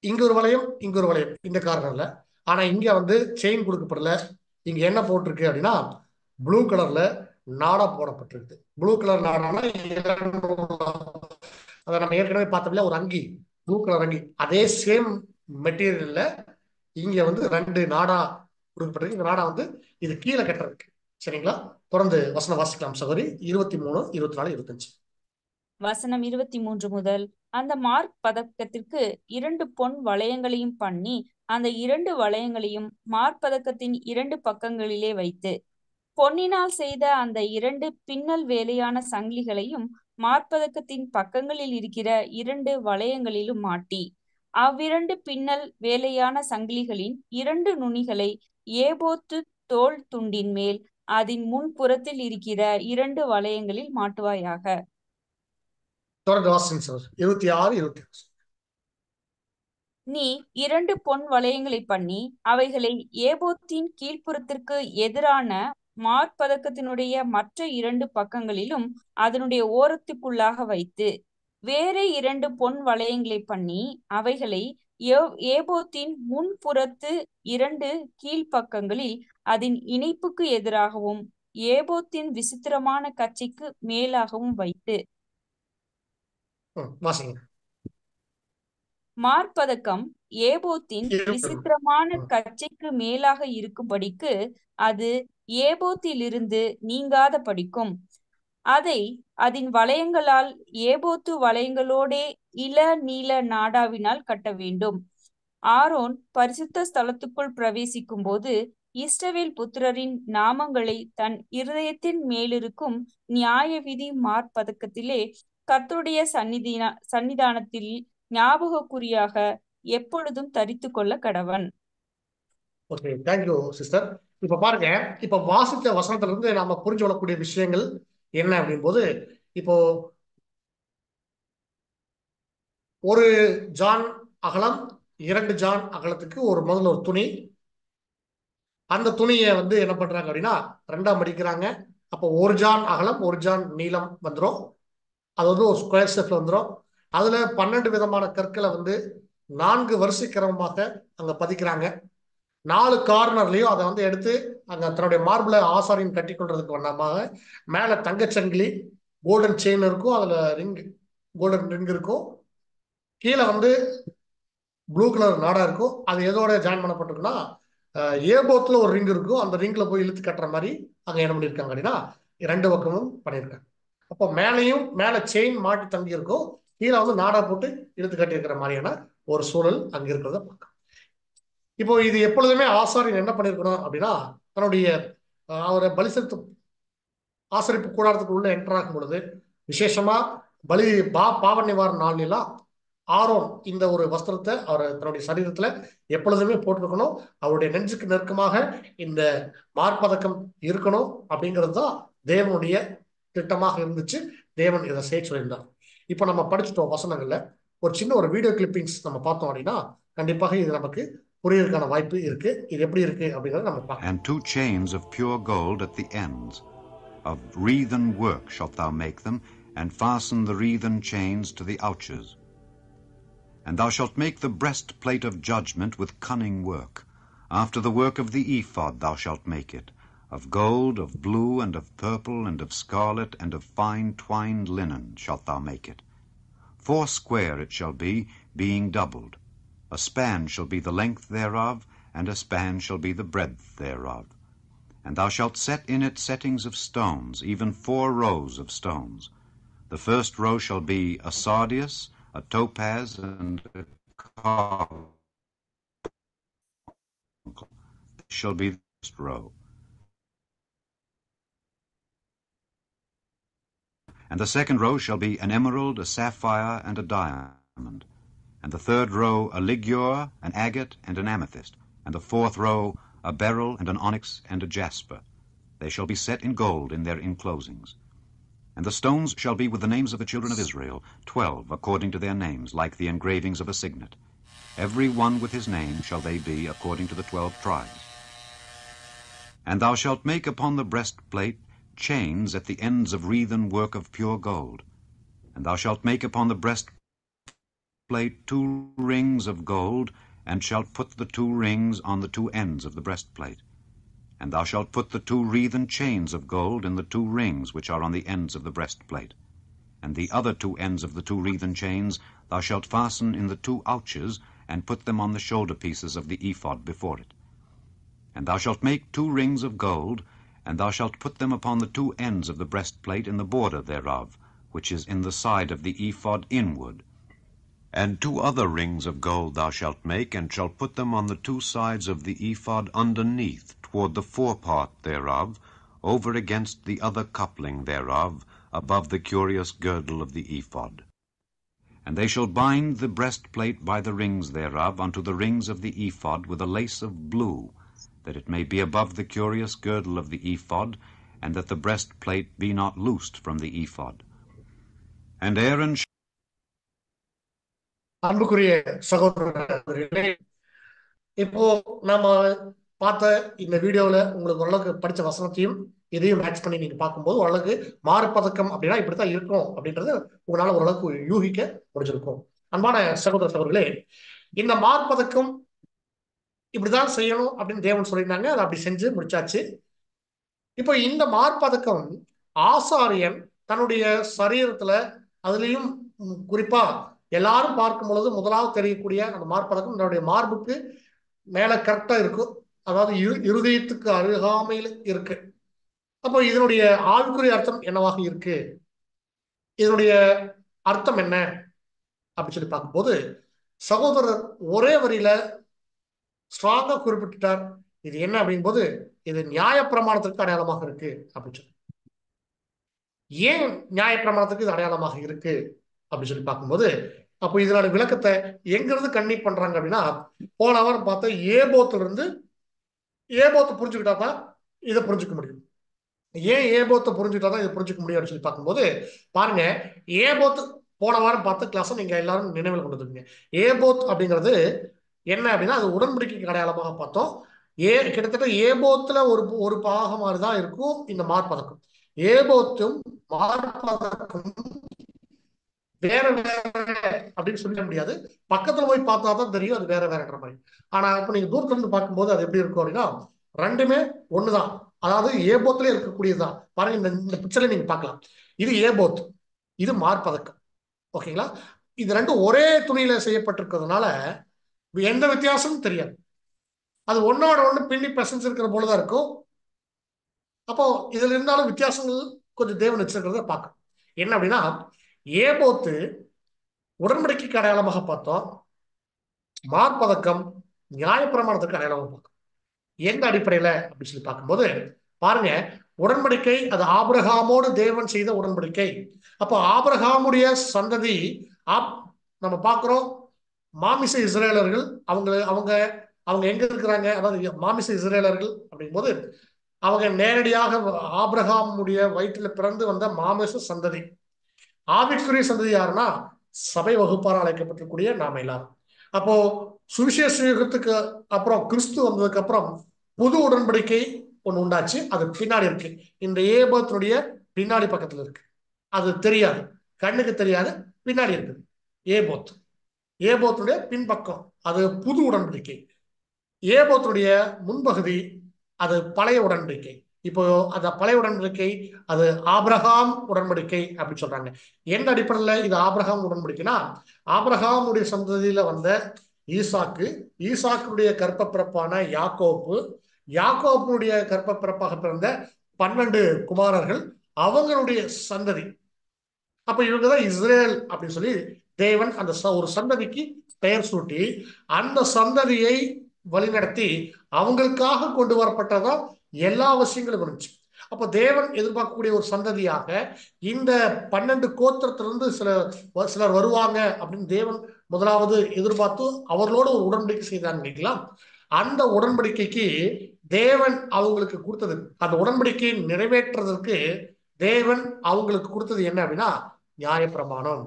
இங்க ஒரு வளையம், இங்க ஒரு வளையம் இந்த காரணம்ல. ஆனா இங்க வந்து செயின் கொடுக்கப்படல. இங்க என்ன போட்டிருக்கு அப்படின்னா ப்ளூ கலர்ல நாடா போடப்பட்டிருக்கு. ப்ளூ கலர் நாடானா அதை நம்ம ஏற்கனவே பார்த்தோம்ல, ஒரு அங்கி, ப்ளூ கலர் அங்கி, அதே சேம் மெட்டீரியல்ல இங்க வந்து 2 நாடா கொடுக்கப்பட்டிருக்கு. இந்த நாடா வந்து இது கீழே கட்டுறதுக்கு. சரிங்களா? தொடர்ந்து வசனம் வாசிக்கலாம் சகோதரி. 23, 24, 25. வசனம் 23 முதல். அந்த மார்க் பதக்கத்திற்கு 2 பொன் வளையங்களையும் பண்ணி அந்த 2 வளையங்களையும் மார்பதக்கத்தின் 2 பக்கங்களிலே வைத்து பொன்னினால் செய்த அந்த 2 பின்னல் வேலையான சங்கிலிகளையும் மார்பதக்கத்தின் பக்கங்களில் இருக்கிற 2 வளையங்களிலும் மாட்டி அவ்விரண்டு பின்னல் வேலையான சங்கிலிகளின் 2 நுனிகளை ஏபோத்து தோல் துண்டின் மேல் அதன் முன்புறத்தில் இருக்கிற 2 வளையங்களில் மாட்டுவாயாக. தொடர்ந்து வாசிங்க சார். 26, 27. நீ 2 பொன் வளையங்களை பண்ணி அவைகளை ஏபோத்தின் கீழ்ப்புறத்திற்கு எதிரான மார்பதக்கத்தினுடைய மற்ற 2 பக்கங்களிலும் அதனுடைய ஓரத்துக்குள்ளாக வைத்து வேறு 2 பொன் வளையங்களை பண்ணி அவைகளை ஏபோத்தின் முன்புறத்து 2 கீழ்ப்பக்கங்களில் அதன் இணைப்புக்கு எதிராகவும் ஏபோத்தின் விசித்திரமான கச்சைக்கு மேலாகவும் வைத்து வாசிங்க. மார்பதக்கம் ஏபோத்தின் விசித்திரமான கச்சைக்கு மேலாக இருக்கும்படிக்கு அது ஏபோத்திலிருந்து நீங்காத படிக்கும். அதை அதன் வளையங்களால் ஏபோத்து வளையங்களோடே இள நீல நாடாவினால் கட்ட வேண்டும். ஆரோன் பரிசுத்த ஸ்தலத்துக்குள் பிரவேசிக்கும் போது இஸ்ரவேல் புத்திரரின் நாமங்களை தன் இருதயத்தின் மேலிருக்கும் நியாய விதி மார்பதக்கத்திலே கர்த்தருடைய சன்னிதானத்தில் ஞாபகக்குறியாக எப்பொழுதும் தரித்து கொள்ள கடவன். Okay, thank you sister. இப்ப பாருங்க, இப்ப வாசித்த வசனத்துல இருந்து நாம புரிஞ்சு கொள்ளக்கூடிய விஷயங்கள் என்ன அப்படின் போது, இப்போ 1 ஜான் அகலம் 2 ஜான் அகலத்துக்கு முதல்ல ஒரு துணி, அந்த துணியை என்ன பண்றாங்க அப்படின்னா 2ஆ மடிக்கிறாங்க. அப்போ 1 ஜான் அகலம் 1 ஜான் நீளம் வந்துடும். அது ஒரு ஸ்கொயர் ஷேப்ல வந்துடும். அதுல 12 விதமான கற்களை 4 வரிசை கிரமமாக அங்க பதிக்கிறாங்க. 4 கார்னர்லயும் அதை எடுத்து அங்க தன்னுடைய மார்பிள ஆசாரியின் கட்டி கொள்றதுக்கு வண்ணமாக மேல தங்கச்சங்கிலி கோல்டன் செயின் இருக்கும், அதுல கோல்டன் ரிங் இருக்கும். கீழே ப்ளூ கலர் நாடா இருக்கும். அது எதோட ஜாயின் பண்ணப்பட்டிருக்குன்னா ஏபோத்துல ஒரு ரிங் இருக்கும். அந்த ரிங்ல போய் இழுத்து கட்டுற மாதிரி அங்க என்ன பண்ணிருக்காங்க அப்படின்னா 2 பக்கமும் பண்ணியிருக்காங்க. அப்போ மேல செயின் மாட்டி தங்கி இருக்கும், கீழே நாடா போட்டு இழுத்து கட்டியிருக்கிற மாதிரியான ஒரு சூழல் அங்க இருக்கிறத பார்க்கலாம். இப்போ இது எப்பொழுதுமே ஆசாரியன் என்ன பண்ணிருக்கணும் அப்படின்னா, தன்னுடைய அவரை பலி செலுத்தும் ஆசரிப்பு கூடாரத்துக்கு உள்ள என்டர் ஆகும் பொழுது விசேஷமா பாவ நிவாரண நாள்லாம் ஆரோன் இந்த ஒரு வஸ்திரத்தை அவர் தன்னுடைய சரீரத்துல எப்பொழுதுமே போட்டிருக்கணும். அவருடைய நெஞ்சுக்கு நெருக்கமாக இந்த மார்பதக்கம் இருக்கணும் அப்படிங்கிறது தான் தேவனுடைய திட்டமாக இருந்துச்சு. தேவன் இதை செய்ய சொல்லியிருந்தார். இப்ப நம்ம படிச்சுட்டோம் வசனங்கள்ல. ஒரு சின்ன ஒரு வீடியோ கிளிப்பிங்ஸ் நம்ம பார்த்தோம் அப்படின்னா கண்டிப்பாக இது நமக்கு புரியறதுக்கான வாய்ப்பு இருக்கு. இது எப்படி இருக்கு அப்படிங்கறத நம்ம பார்க்கலாம். And 2 chains of pure gold at the ends. Of wreathen work shalt thou make them, and fasten the wreathen chains to the ouches. And thou shalt make the breastplate of judgment with cunning work. After the work of the ephod thou shalt make it. Of gold, of blue, and of purple, and of scarlet, and of fine twined linen shalt thou make it. 4 square it shall be, being doubled. A span shall be the length thereof, and a span shall be the breadth thereof. And thou shalt set in it settings of stones, even 4 rows of stones. The first row shall be a sardius, a topaz, and a carbuncle. This shall be the first row. And the second row shall be an emerald, a sapphire, and a diamond. And the third row a ligure, an agate, and an amethyst. And the fourth row a beryl, and an onyx, and a jasper. They shall be set in gold in their enclosings. And the stones shall be with the names of the children of Israel, 12 according to their names, like the engravings of a signet. Every one with his name shall they be according to the 12 tribes. And thou shalt make upon the breastplate chains at the ends of wreathen work of pure gold. And thou shalt make upon the breastplate 2 rings of gold, and shalt put the 2 rings on the 2 ends of the breastplate. And thou shalt put the 2 wreathen chains of gold in the 2 rings which are on the ends of the breastplate. And the other 2 ends of the 2 wreathen chains thou shalt fasten in the 2 ouches, and put them on the shoulder pieces of the ephod before it. And thou shalt make 2 rings of gold, and thou shalt put them upon the 2 ends of the breastplate in the border thereof, which is in the side of the ephod inward. And 2 other rings of gold thou shalt make, and shalt put them on the 2 sides of the ephod underneath, toward the forepart thereof, over against the other coupling thereof, above the curious girdle of the ephod. And they shall bind the breastplate by the rings thereof unto the rings of the ephod with a lace of blue, that it may be above the curious girdle of the ephod, and that the breastplate be not loosed from the ephod. And Aaron அன்புக்குரிய சகோதரர்களே, இப்போ நாம பார்த்த இந்த வீடியோல உங்களுக்கு ஓரளவுக்கு படிச்ச வசனத்தையும் இதையும் மேட்ச் பண்ணி நீங்க பார்க்கும்போது ஓரளவுக்கு மார்பதக்கம் அப்படின்னா இப்படித்தான் இருக்கும் அப்படின்றது உங்களால ஓரளவுக்கு யூகிக்க முடிஞ்சிருக்கும். அன்பான சகோதர சகோதரர்களே, இந்த மார்பதக்கம் இப்படிதான் செய்யணும் அப்படின்னு தேவன் சொல்லியிருந்தாங்க. அதை அப்படி செஞ்சு முடிச்சாச்சு. இப்போ இந்த மார்பதக்கம் ஆசாரியன் தன்னுடைய சரீரத்துல, அதுலயும் குறிப்பா எல்லாரும் பார்க்கும் பொழுது முதலாவது தெரியக்கூடிய அந்த மார்பதக்கம் தன்னுடைய மார்புக்கு மேல கரெக்டா இருக்கும். அதாவது இருதயத்துக்கு அருகாமையில் இருக்கு. அப்போ இதனுடைய ஆவிக்குரிய அர்த்தம் என்னவாக இருக்கு, இதனுடைய அர்த்தம் என்ன அப்படின்னு சொல்லி பார்க்கும்போது சகோதரர் ஒரே வரியில ஸ்ட்ராங்கா குறிப்பிட்டார். இது என்ன அப்படின் போது இது நியாயப்பிரமாணத்திற்கு அடையாளமாக இருக்கு அப்படின்னு சொல்லி. ஏன் நியாயப்பிரமாணத்துக்கு இது அடையாளமாக இருக்கு அப்படின்னு சொல்லி பார்க்கும்போது, அப்போ இதனோட விளக்கத்தை எங்கிருந்து கண்ணி பண்றாங்க அப்படின்னா, போன வாரம் பார்த்த ஏபோத்துல இருந்து ஏபோத்தை புரிஞ்சுக்கிட்டா தான் இதை புரிஞ்சுக்க முடியும். ஏன் ஏபோத்தை புரிஞ்சுக்கிட்டா தான் இதை புரிஞ்சுக்க முடியும் அப்படின்னு சொல்லி பார்க்கும்போது பாருங்க, ஏபோத் போன வாரம் பார்த்த கிளாஸ் நீங்க எல்லாரும் நினைவில் கொண்டு வந்துருங்க. ஏபோத் அப்படிங்கிறது என்ன அப்படின்னா, அது உடன்படிக்கைக்கு அடையாளமாக பார்த்தோம். கிட்டத்தட்ட ஏபோத்துல ஒரு பாகம் மாதிரிதான் இருக்கும் இந்த மார்பதக்கம். ஏபோத்தும் மார்பதக்கம் வேற வேற அப்படின்னு சொல்ல முடியாது. பக்கத்துல போய் பார்த்தா தான் தெரியும் அது வேற வேறன்ற மாதிரி. ஆனா இப்ப நீங்க தூரத்துல இருந்து பார்க்கும்போது அது எப்படி இருக்கும் அப்படின்னா, ரெண்டுமே ஒண்ணுதான். அதாவது ஏபோத்துல இருக்கக்கூடியதுதான். பாருங்க, இந்த பிக்சர்ல நீங்க பார்க்கலாம். இது ஏபோத், இது மார்பதக்கம். ஓகேங்களா? இது ரெண்டும் ஒரே துணியில செய்யப்பட்டிருக்கிறதுனால எந்த வித்தியாசமும் தெரியாது. அது ஒன்னோட ஒண்ணு பின்னி பிரசன்ஸ் இருக்கிற போலதான் இருக்கும். அப்போ இதுல இருந்தாலும் வித்தியாசங்கள் கொஞ்சம் தேவன் வச்சிருக்கிறத பார்க்கணும். என்ன அப்படின்னா, ஏபோத்து உடன்படிக்கைக்கு அடையாளமாக பார்த்தோம், மார்பதக்கம் நியாயப்பிரமாணத்துக்கு அடையாளமாக பார்த்தோம். எந்த அடிப்படையில அப்படின்னு சொல்லி பார்க்கும்போது பாருங்க, உடன்படிக்கை அது ஆபிரகாமோடு தேவன் செய்த உடன்படிக்கை. அப்போ ஆபிரகாமுடைய சந்ததி நம்ம பார்க்கிறோம். மாமிச இஸ்ரேலர்கள் அவங்க எங்க இருக்கிறாங்க, அதாவது மாமிச இஸ்ரேலர்கள் அப்படிங்கும்போது அவங்க நேரடியாக ஆபிரகாமுடைய வயிற்றுல பிறந்து வந்த மாமிச சந்ததி. ஆவிக்குரிய சந்ததி யாருன்னா சபை வகுப்பார அழைக்கப்பட்டிருக்கூடிய நாம எல்லாரும். அப்போ சுவிசேஷ யுகத்துக்கு அப்புறம் கிறிஸ்து வந்ததுக்கு அப்புறம் புது உடன்படிக்கை ஒண்ணு உண்டாச்சு. அது பின்னாடி இருக்கு. இந்த ஏபோத்துடைய பின்னாடி பக்கத்துல இருக்கு. அது தெரியாது, கண்ணுக்கு தெரியாது, பின்னாடி இருக்குது ஏபோத். ஏபோத்துடைய பின்பக்கம் அது புது உடன்படிக்கை. ஏபோத்துடைய முன்பகுதி அது பழைய உடன்படிக்கை. இப்போ அந்த பழைய உடன்படிக்கை அது ஆபிரகாம் உடன்படிக்கை அப்படின்னு சொல்றாங்க. எந்த அடிப்படையில இது ஆபிரகாம் உடன்படிக்கைனா, ஆபிரகாமுடைய சந்ததியில வந்த ஈசாக்கு, ஈசாக்குடைய கர்ப்ப பிறப்பான யாக்கோப்பு, யாக்கோப்புடைய கர்ப்ப பிறப்பாக பிறந்த 12 குமாரர்கள், அவங்களுடைய சந்ததி. அப்ப இவங்கதான் இஸ்ரேல் அப்படின்னு சொல்லி தேவன் அந்த ஒரு சந்ததிக்கு பெயர் சூட்டி அந்த சந்ததியை வழிநடத்தி அவங்களுக்காக கொண்டு வரப்பட்டதான் எல்லா விஷயங்களும் இருந்துச்சு. அப்ப தேவன் எதிர்பார்க்கக்கூடிய ஒரு சந்ததியாக இந்த 12 கோத்திரத்திலிருந்து சிலர் வருவாங்க அப்படின்னு தேவன் முதலாவது எதிர்பார்த்து அவர்களோடு ஒரு உடன்படிக்கை செய்தாங்க இல்லைங்களா? அந்த உடன்படிக்கைக்கு தேவன் அவங்களுக்கு கொடுத்தது, அந்த உடன்படிக்கையை நிறைவேற்றுறதுக்கு தேவன் அவங்களுக்கு கொடுத்தது என்ன அப்படின்னா நியாயப்பிரமாணம்.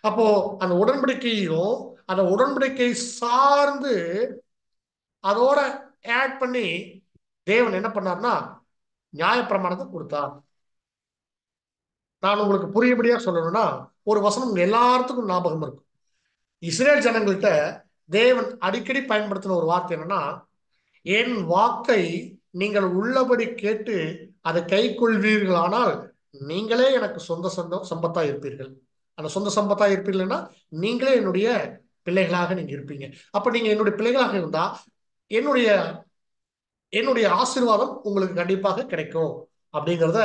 அப்போ அந்த உடன்படிக்கையும் அந்த உடன்படிக்கை சார்ந்து அதோட ஆட் பண்ணி தேவன் என்ன பண்ணார்னா நியாயப்பிரமாணத்தை கொடுத்தார். நான் உங்களுக்கு புரியபடியா சொல்லணும்னா ஒரு வசனம் எல்லாத்துக்கும் ஞாபகம் இருக்கும். இஸ்ரேல் ஜனங்கள்கிட்ட தேவன் அடிக்கடி பயன்படுத்தின ஒரு வார்த்தை என்னன்னா, என் வாக்கை நீங்கள் உள்ளபடி கேட்டு அதை கை கொள்வீர்களானால் நீங்களே எனக்கு சொந்த சம்பத்தா இருப்பீர்கள். அந்த சொந்த சம்பத்தா இருப்பீர்கள்னா நீங்களே என்னுடைய பிள்ளைகளாக நீங்க இருப்பீங்க. அப்ப நீங்க என்னுடைய பிள்ளைகளாக இருந்தா என்னுடைய ஆசீர்வாதம் உங்களுக்கு கண்டிப்பாக கிடைக்கும் அப்படிங்கிறத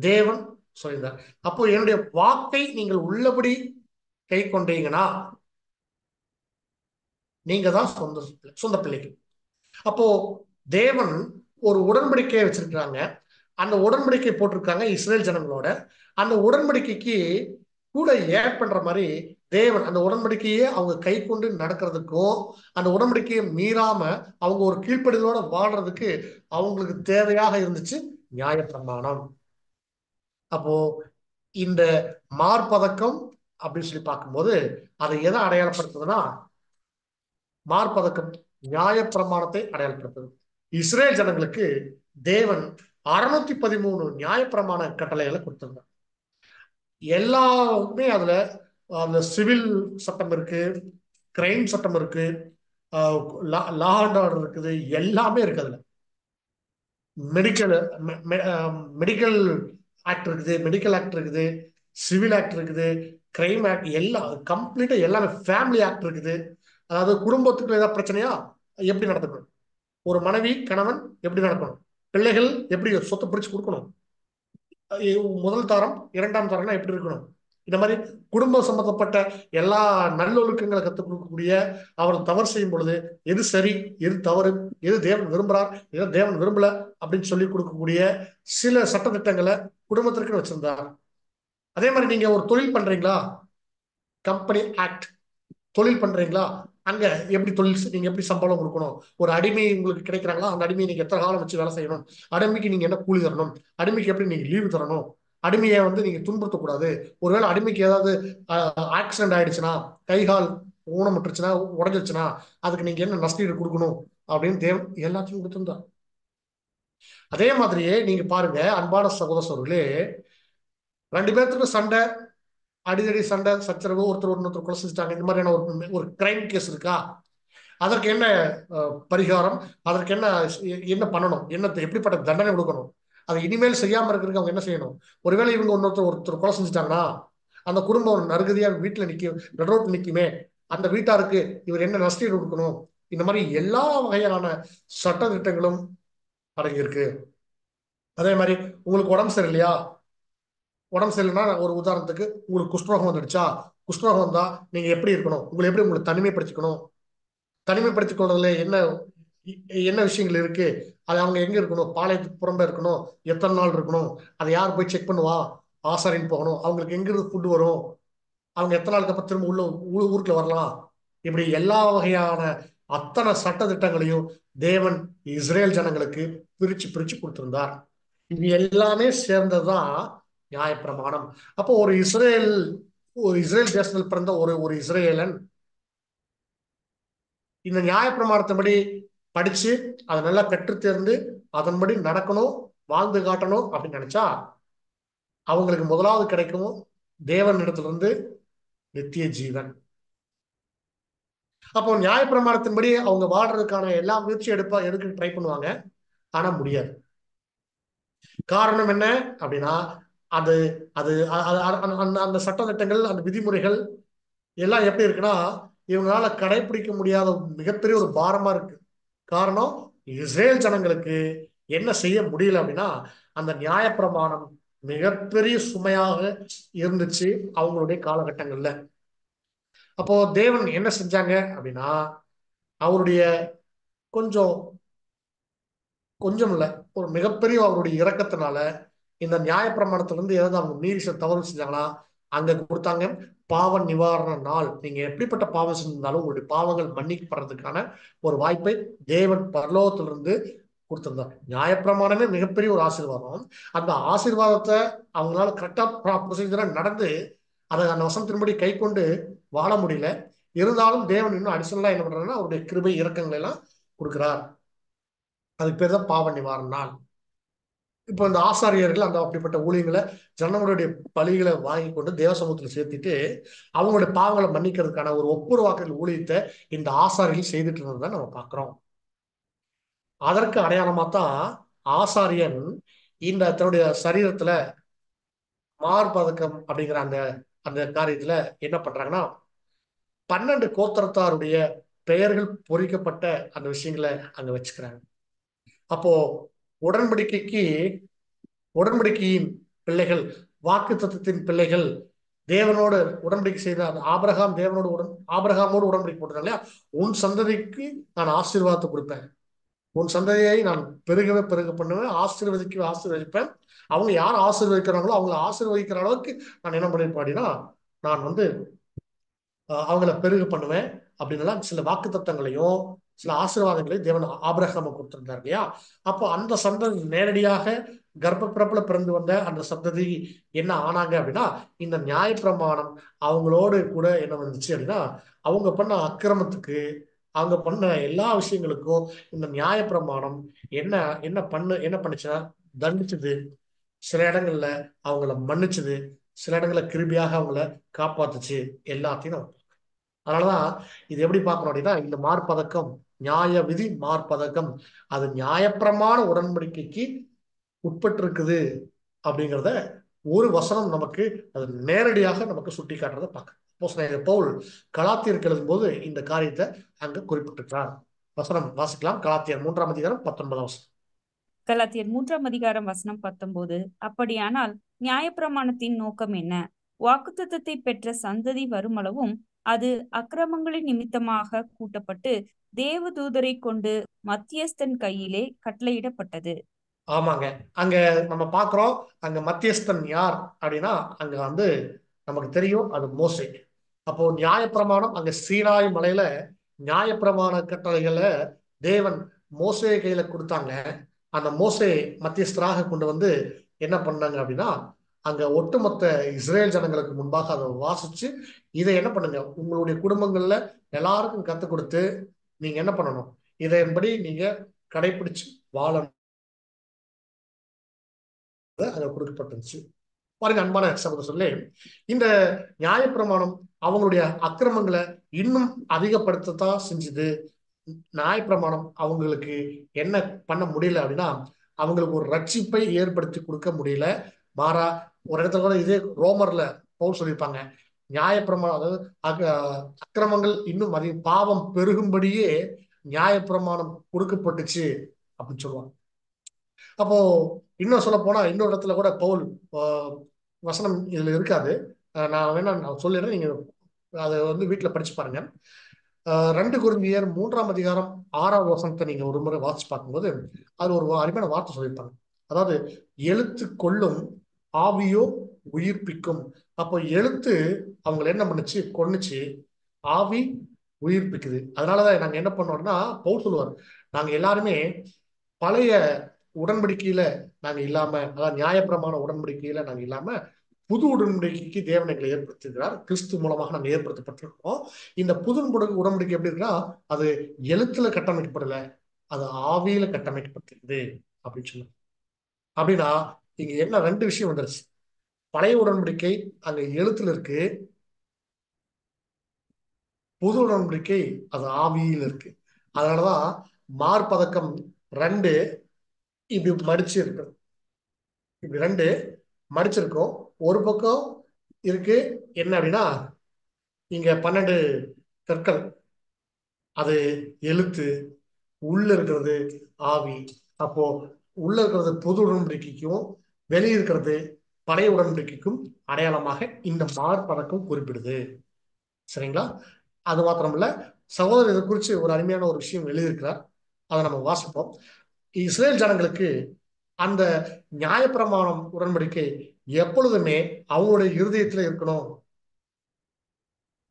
தேவன் சொல்லியிருந்தார். அப்போ என்னுடைய வாக்கை நீங்கள் உள்ளபடி கை கொண்டீங்கன்னா நீங்க தான் சொந்த பிள்ளைகள். அப்போ தேவன் ஒரு உடன்படிக்கையை வச்சிருக்கிறாங்க. அந்த உடன்படிக்கை போட்டிருக்காங்க இஸ்ரேல் ஜனங்களோட. அந்த உடன்படிக்கைக்கு கூட ஏட் பண்ற மாதிரி தேவன் அந்த உடன்படிக்கையே அவங்க கை கொண்டு நடக்கிறதுக்கும், அந்த உடன்படிக்கையை மீறாம அவங்க ஒரு கீழ்ப்படிதலோட வாழ்றதுக்கு அவங்களுக்கு தேவையாக இருந்துச்சு நியாயப்பிரமாணம். அப்போ இந்த மார்பதக்கம் அப்படின்னு சொல்லி பார்க்கும்போது அதை எதை அடையாளப்படுத்துதுன்னா, மார்பதக்கம் நியாயப்பிரமாணத்தை அடையாளப்படுத்துது. இஸ்ரேல் ஜனங்களுக்கு தேவன் 613 நியாயப்பிரமாண கட்டளைகளை கொடுத்திருந்தார். எல்லாமே அதுல அந்த சிவில் சட்டம் இருக்கு, கிரைம் சட்டம் இருக்கு, லா அண்ட் ஆர்டர் இருக்குது, எல்லாமே இருக்கு. அதுல மெடிக்கல் மெடிக்கல் ஆக்ட் இருக்குது, மெடிக்கல் ஆக்ட் இருக்குது, சிவில் ஆக்ட் இருக்குது, கிரைம் ஆக்ட், எல்லாம் கம்ப்ளீட்டா எல்லாமே, ஃபேமிலி ஆக்ட் இருக்குது. அதாவது குடும்பத்துக்கு ஏதாவது பிரச்சனையா எப்படி நடந்துக்கணும், ஒரு மனைவி கணவன் எப்படி நடக்கணும், பிள்ளைகள் எப்படி சொத்தை பிரிச்சு கொடுக்கணும், முதல் தரம் இரண்டாம் தரம்னா எப்படி இருக்கணும், இந்த மாதிரி குடும்பம் சம்பந்தப்பட்ட எல்லா நல்லொழுக்கங்களை கற்றுக் கொடுக்கக்கூடிய, அவர் தவறு செய்யும் பொழுது எது சரி எது தவறு, எது தேவன் விரும்புறார் எது தேவன் விரும்பல அப்படின்னு சொல்லி கொடுக்கக்கூடிய சில சட்டத்திட்டங்களை குடும்பத்திற்கு வச்சிருந்தார். அதே மாதிரி நீங்க ஒரு தொழில் பண்றீங்களா, கம்பெனி ஆக்ட். தொழில் பண்றீங்களா, அங்க எப்படி தொழில் நீங்க எப்படி சம்பளம் கொடுக்கணும், ஒரு அடிமை உங்களுக்கு கிடைக்கிறாங்களா, அந்த அடிமையை நீங்க எத்தனை காலம் வச்சு வேலை செய்யணும், அடிமைக்கு நீங்க என்ன கூலி தரணும், அடிமைக்கு எப்படி நீங்க லீவு தரணும், அடிமையை நீங்க துன்புறுத்தக்கூடாது, ஒருவேளை அடிமைக்கு ஏதாவது ஆக்சிடென்ட் ஆயிடுச்சுன்னா, கை கால் ஊனமுட்டுருச்சுன்னா, உடஞ்சிருச்சுன்னா, அதுக்கு நீங்க என்ன நஷ்டீடு கொடுக்கணும் அப்படின்னு தேவன் எல்லாத்தையும் கொடுத்திருந்தார். அதே மாதிரியே நீங்க பாருங்க அன்பான சகோதரர்களே, 2 பேர்த்துக்கும் சண்டை, அடிதடி சண்டை சச்சரவு, ஒருத்தர் கொலை செஞ்சுட்டாங்க, இந்த மாதிரியான ஒரு கிரைம் கேஸ் இருக்கா, அதற்கு என்ன பரிகாரம், அதற்கு என்ன பண்ணணும், எப்படிப்பட்ட தண்டனை கொடுக்கணும், அதை இனிமேல் செய்யாம இருக்கிறதுக்கு அவங்க என்ன செய்யணும், ஒருவேளை இவங்க ஒருத்தர் கொலை செஞ்சுட்டாங்கன்னா அந்த குடும்பம் நறுகதியா வீட்டுல நடுரோட்டு நிக்குமே, அந்த வீட்டாருக்கு இவர் என்ன நஷ்டீடு கொடுக்கணும், இந்த மாதிரி எல்லா வகையான சட்ட திட்டங்களும் அடங்கியிருக்கு. அதே மாதிரி உங்களுக்கு உடம்பு சரியில்லையா, உடம்பு சரியில்லைன்னா ஒரு உதாரணத்துக்கு உங்களுக்கு குஷ்டரோகம் வந்துடுச்சா, குஷ்டரோகம் வந்தா நீங்க எப்படி இருக்கணும், உங்களை தனிமைப்படுத்திக்கணும், தனிமைப்படுத்திக் கொள்றதுல என்ன விஷயங்கள் இருக்கு, அது அவங்க எங்க இருக்கணும், பாளையத்துக்கு புறம்பே இருக்கணும், எத்தனை நாள் இருக்கணும், அதை யார் போய் செக் பண்ணுவா, ஆசாரின்னு போகணும், அவங்களுக்கு எங்க இருந்து ஃபுட் வரும், அவங்க எத்தனை நாளுக்கு அப்புறம் திரும்ப ஊருக்குள்ள வரலாம், இப்படி எல்லா வகையான அத்தனை சட்ட திட்டங்களையும் தேவன் இஸ்ரேல் ஜனங்களுக்கு பிரிச்சு பிரிச்சு கொடுத்திருந்தார். இது எல்லாமே சேர்ந்ததுதான் நியாயப்பிரமாணம். அப்போ ஒரு இஸ்ரேல் தேசத்தில் பிறந்த ஒரு இஸ்ரேலன் இந்த நியாயப்பிரமாணத்தின்படி படிச்சு அதை நல்லா கற்று தேர்ந்து அதன்படி நடக்கணும், வாழ்ந்து காட்டணும் அப்படின்னு நினைச்சா அவங்களுக்கு முதலாவது கிடைக்கும் தேவன் இடத்திலிருந்து நித்திய ஜீவன். அப்போ நியாயப்பிரமாணத்தின்படி அவங்க வாழ்றதுக்கான எல்லா முயற்சியும் எடுக்க ட்ரை பண்ணுவாங்க, ஆனா முடியாது. காரணம் என்ன அப்படின்னா, அது அது அந்த சட்ட திட்டங்கள், அந்த விதிமுறைகள் எல்லாம் எப்படி இருக்குன்னா இவங்களால கடைபிடிக்க முடியாத மிகப்பெரிய ஒரு பாரமா இருக்கு. காரணம், இஸ்ரேல் ஜனங்களுக்கு என்ன செய்ய முடியல அப்படின்னா, அந்த நியாயப்பிரமாணம் மிகப்பெரிய சுமையாக இருந்துச்சு அவங்களுடைய காலகட்டங்கள்ல. அப்போ தேவன் என்ன செஞ்சாங்க அப்படின்னா, அவருடைய கொஞ்சம் இல்ல, ஒரு மிகப்பெரிய அவருடைய இரக்கத்தினால இந்த நியாயப்பிரமாணத்திலிருந்து ஏதாவது அவங்க மீறி தவறு செஞ்சாங்களா அங்க கொடுத்தாங்க பாவ நிவாரண நாள். நீங்க எப்படிப்பட்ட பாவம் செஞ்சிருந்தாலும் உங்களுடைய பாவங்கள் மன்னிக்கப்படுறதுக்கான ஒரு வாய்ப்பை தேவன் பரலோகத்திலிருந்து கொடுத்திருந்தார். நியாயப்பிரமாணமே மிகப்பெரிய ஒரு ஆசீர்வாதம். அந்த ஆசீர்வாதத்தை அவங்களால கரெக்டா ப்ரொசீஜரா நடந்து அதை அந்த வசனத்தின்படி கை கொண்டு வாழ முடியல. இருந்தாலும் தேவன் இன்னும் அடிஷனலா என்ன பண்றாருன்னா அவருடைய கிருபை இரக்கங்களை எல்லாம் கொடுக்கிறார். அதுக்கு பேர் தான் பாவ நிவாரண நாள். இப்போ இந்த ஆசாரியர்கள் அந்த அப்படிப்பட்ட ஊழியங்களை ஜனங்களுடைய பலிகளை வாங்கி கொண்டு தேவ சமூகத்தில் சேர்த்துட்டு அவங்களுடைய பாவங்களை மன்னிக்கிறதுக்கான ஒரு ஒப்புரவாக்கல் ஊழியத்தை இந்த ஆசாரியர்கள் செய்துட்டு இருந்ததை நம்ம பார்க்கிறோம். அதற்கு அடையாளமா தான் ஆசாரியன் இந்த தன்னுடைய சரீரத்துல மார்பதக்கம் அப்படிங்கிற அந்த அந்த காரியத்துல என்ன பண்றாங்கன்னா 12 கோத்திரத்தாருடைய பெயர்கள் பொறிக்கப்பட்ட அந்த விஷயங்களை அங்க வச்சுக்கிறாங்க. அப்போ உடன்படிக்கையின் பிள்ளைகள், வாக்கு தத்துவத்தின் பிள்ளைகள், தேவனோடு உடன்படிக்கை செய்த அந்த ஆபிரகாமோடு உடன்படிக்கை போட்டாங்க இல்லையா, உன் சந்ததிக்கு நான் ஆசீர்வாதத்தை கொடுப்பேன், உன் சந்ததியை நான் பெருகவே பெருக பண்ணுவேன், ஆசீர்வதிப்பேன். அவங்க யார் ஆசீர்வதிக்கிறாங்களோ அவங்கள ஆசீர்வதிக்கிற அளவுக்கு நான் என்ன பண்ணிருப்பாடினா நான் அவங்கள பெருக பண்ணுவேன் அப்படின்னுலாம் சில வாக்கு தத்தங்களையும் சில ஆசீர்வாதங்களையும் தேவன் ஆபிரகாம கொடுத்திருந்தார் இல்லையா. அப்போ அந்த சந்ததி நேரடியாக கர்ப்பப்பிறப்புல பிறந்து வந்த அந்த சந்ததி என்ன ஆனாங்க அப்படின்னா, இந்த நியாயப்பிரமாணம் அவங்களோடு கூட என்ன வந்துச்சு அப்படின்னா, அவங்க பண்ண அக்கிரமத்துக்கு, அவங்க பண்ண எல்லா விஷயங்களுக்கும் இந்த நியாயப்பிரமாணம் என்ன என்ன பண்ணுச்சுன்னா தண்டிச்சது. சில இடங்கள்ல அவங்கள மன்னிச்சது, சில இடங்கள்ல கிருபியாக அவங்கள காப்பாத்துச்சு. எல்லாத்தையும் அதனாலதான் இது எப்படி பார்க்கணும் அப்படின்னா, இந்த மார்பதக்கம் நியாய விதி மார்பதக்கம் அது நியாயப்பிரமாண உடன்படிக்கைக்கு உட்பட்டு இருக்குது அப்படிங்கிறத ஒரு வசனம் நமக்கு அது நேரடியாக நமக்கு சுட்டி காட்டுறதை பார்க்க பவுல் கலாத்தியருக்கு எழுதும் போது இந்த காரியத்தை அங்க குறிப்பிட்டிருக்கிறார். வசனம் வாசிக்கலாம். கலாத்தியர் 3ஆம் அதிகாரம் 19ஆம் வசனம். கலாத்தியர் 3ஆம் அதிகாரம் வசனம் 19. அப்படியானால் நியாயப்பிரமாணத்தின் நோக்கம் என்ன? வாக்குத்தத்தத்தை பெற்ற சந்ததி வருமளவும் அது அக்கிரமங்களின் நிமித்தமாக கூட்டப்பட்டு தேவதூதரை கொண்டு மத்தியஸ்தன் கையிலே கட்டளையிடப்பட்டது. ஆமாங்க, அங்க நம்ம பாக்குறோம். அங்க மத்தியஸ்தன் யார் அப்படின்னா, அங்க நமக்கு தெரியும் அது மோசே. அப்போ நியாயப்பிரமாணம் அங்க சீனாய் மலையில நியாயப்பிரமாண கட்டளைகளை தேவன் மோசே கையில கொடுத்தாங்க. அந்த மோசே மத்தியஸ்தராக கொண்டு வந்து என்ன பண்ணாங்க அப்படின்னா, அங்க ஒட்டுமொத்த இஸ்ரேல் ஜனங்களுக்கு முன்பாக அதை வாசிச்சு இதை என்ன பண்ணுங்க, உங்களுடைய குடும்பங்கள்ல எல்லாருக்கும் கத்துக் கொடுத்து நீங்க என்ன பண்ணணும், இதன்படி நீங்க கடைபிடிச்சு வாழணும் அங்க கொடுக்கப்பட்டுச்சு. பாருங்க அன்பான சகோதரர்களே, இந்த நியாயப்பிரமாணம் அவங்களுடைய அக்கிரமங்களை இன்னும் அதிகப்படுத்தத்தான் செஞ்சுது. நியாயப்பிரமாணம் அவங்களுக்கு என்ன பண்ண முடியல அப்படின்னா, அவங்களுக்கு ஒரு ரட்சிப்பை ஏற்படுத்தி கொடுக்க முடியல. மாறா ஒரு இடத்துல கூட இதே ரோமர்ல பவுல் சொல்லியிருப்பாங்க, நியாயப்பிரமாணம் அதாவது அக்கிரமங்கள் இன்னும் பாவம் பெருகும்படியே நியாயப்பிரமாணம் கொடுக்கப்பட்டுச்சு அப்படின்னு சொல்லுவாங்க. அப்போ இன்னும் சொல்ல போனா இன்னொரு இடத்துல கூட பவுல் வசனம் இதுல இருக்காது, நான் வேணா நான் சொல்லிடுறேன், நீங்க அதை வீட்டுல படிச்சு பாருங்க. 2 கொரிந்தியர் 3ஆம் அதிகாரம் 6ஆவது வசனத்தை நீங்க ஒரு முறை வாசிச்சு பார்க்கும்போது அது ஒரு அருமையான வார்த்தை சொல்லியிருப்பாங்க. அதாவது எழுத்து கொல்லும் ஆவியோ உயிர்ப்பிக்கும். அப்போ எழுத்து அவங்களை என்ன பண்ணுச்சு, கொன்னுச்சு. ஆவி உயிர்ப்பிக்குது. அதனாலதான் நாங்க என்ன பண்ணோம்னா, பவுல் சொல்லுவார், நாங்க எல்லாருமே பழைய உடன்படிக்கையில நாங்க இல்லாம, அதாவது நியாயப்பிரமாண உடன்படிக்கையில நாங்க இல்லாம புது உடன்படிக்கைக்கு தேவன் எங்களை ஏற்படுத்திருக்கிறார். கிறிஸ்து மூலமாக நாங்கள் ஏற்படுத்தப்பட்டிருக்கோம். இந்த புது உடன்படிக்கை எப்படி இருக்குன்னா, அது எழுத்துல கட்டமைக்கப்படல, அது ஆவியில கட்டமைக்கப்பட்டிருக்குது அப்படின்னு சொல்லுவாங்க. அப்படின்னா இங்க என்ன 2 விஷயம் வந்துருச்சு. பழைய உடன்படிக்கை அங்க எழுத்துல இருக்கு, புது உடன்படிக்கை அது ஆவியில் இருக்கு. அதனாலதான் மார்பதக்கம் 2 இப்படி மடிச்சு இருக்கு. இப்படி 2 மடிச்சிருக்கோம். ஒரு பக்கம் இருக்கு என்ன அப்படின்னா, இங்க 12 கற்கள் அது எழுத்து, உள்ள இருக்கிறது ஆவி. அப்போ உள்ள இருக்கிறது புது உடன்படிக்கைக்கும் வெளியே இருக்கிறது பழைய உடன்படிக்கைக்கும் அடையாளமாக இந்த மார்பதக்கம் குறிப்பிடுது. சரிங்களா? அது மாத்திரமல்ல, சகோதரர் இதை குறித்து ஒரு அருமையான ஒரு விஷயம் எழுதியிருக்கிறார், அதை நம்ம வாசிப்போம். இஸ்ரேல் ஜனங்களுக்கு அந்த நியாயப்பிரமாணம் உடன்படிக்கை எப்பொழுதுமே அவங்களுடைய இருதயத்துல இருக்கணும்.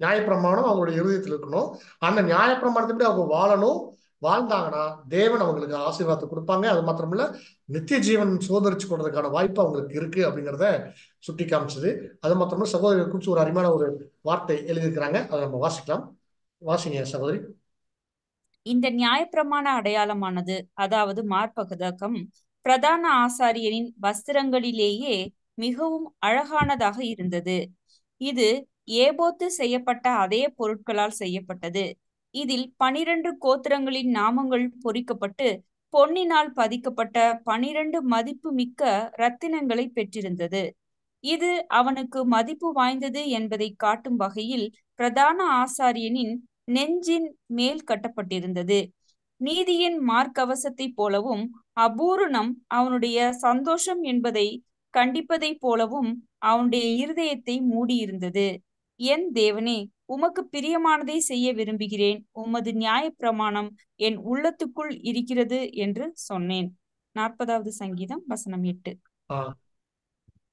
நியாயப்பிரமாணம் அவங்களுடைய இருதயத்தில் இருக்கணும். அந்த நியாயப்பிரமாணத்தை அவங்க வாழணும். வாழ்ந்தாங்கன்னா தேவன் அவங்களுக்கு ஆசீர்வாதத்தை கொடுப்பாங்க. அது மாத்திரமில்ல, நித்திய ஜீவன் சுதந்திரிச்சு கொள்றதுக்கான வாய்ப்பு அவங்களுக்கு இருக்கு அப்படிங்கிறத சுட்டி காமிச்சது. அது மாத்திரமில்ல, சகோதரிகள் குறித்து ஒரு அருமையான ஒரு வார்த்தை எழுதியிருக்கிறாங்க, அதை நம்ம வாசிக்கலாம். வாசிங்க சகோதரி. இந்த நியாயப்பிரமாண அடையாளமானது, அதாவது மார்பதக்கம், பிரதான ஆசாரியரின் வஸ்திரங்களிலேயே மிகவும் அழகானதாக இருந்தது. இது ஏபோத்து செய்யப்பட்ட அதே பொருட்களால் செய்யப்பட்டது. இதில் 12 கோத்திரங்களின் நாமங்கள் பொறிக்கப்பட்டு பொன்னினால் பதிக்கப்பட்ட 12 மதிப்பு மிக்க இரத்தினங்களை பெற்றிருந்தது. இது அவனுக்கு மதிப்பு வாய்ந்தது என்பதை காட்டும் வகையில் பிரதான ஆசாரியனின் நெஞ்சின் மேல் கட்டப்பட்டிருந்தது. நீதியின் மார்க்கவசத்தை போலவும் அபூரணம் அவனுடைய சந்தோஷம் என்பதை கண்டிப்பதைப் போலவும் அவனுடைய இருதயத்தை மூடியிருந்தது. என் தேவனே, உமக்கு பிரியமானதை செய்ய விரும்புகிறேன். உமது நியாயப்பிரமாணம் என் உள்ளத்துக்குள் இருக்கிறது என்று சொன்னேன். 40வது சங்கீதம் வசனம் 8. ஆஹ்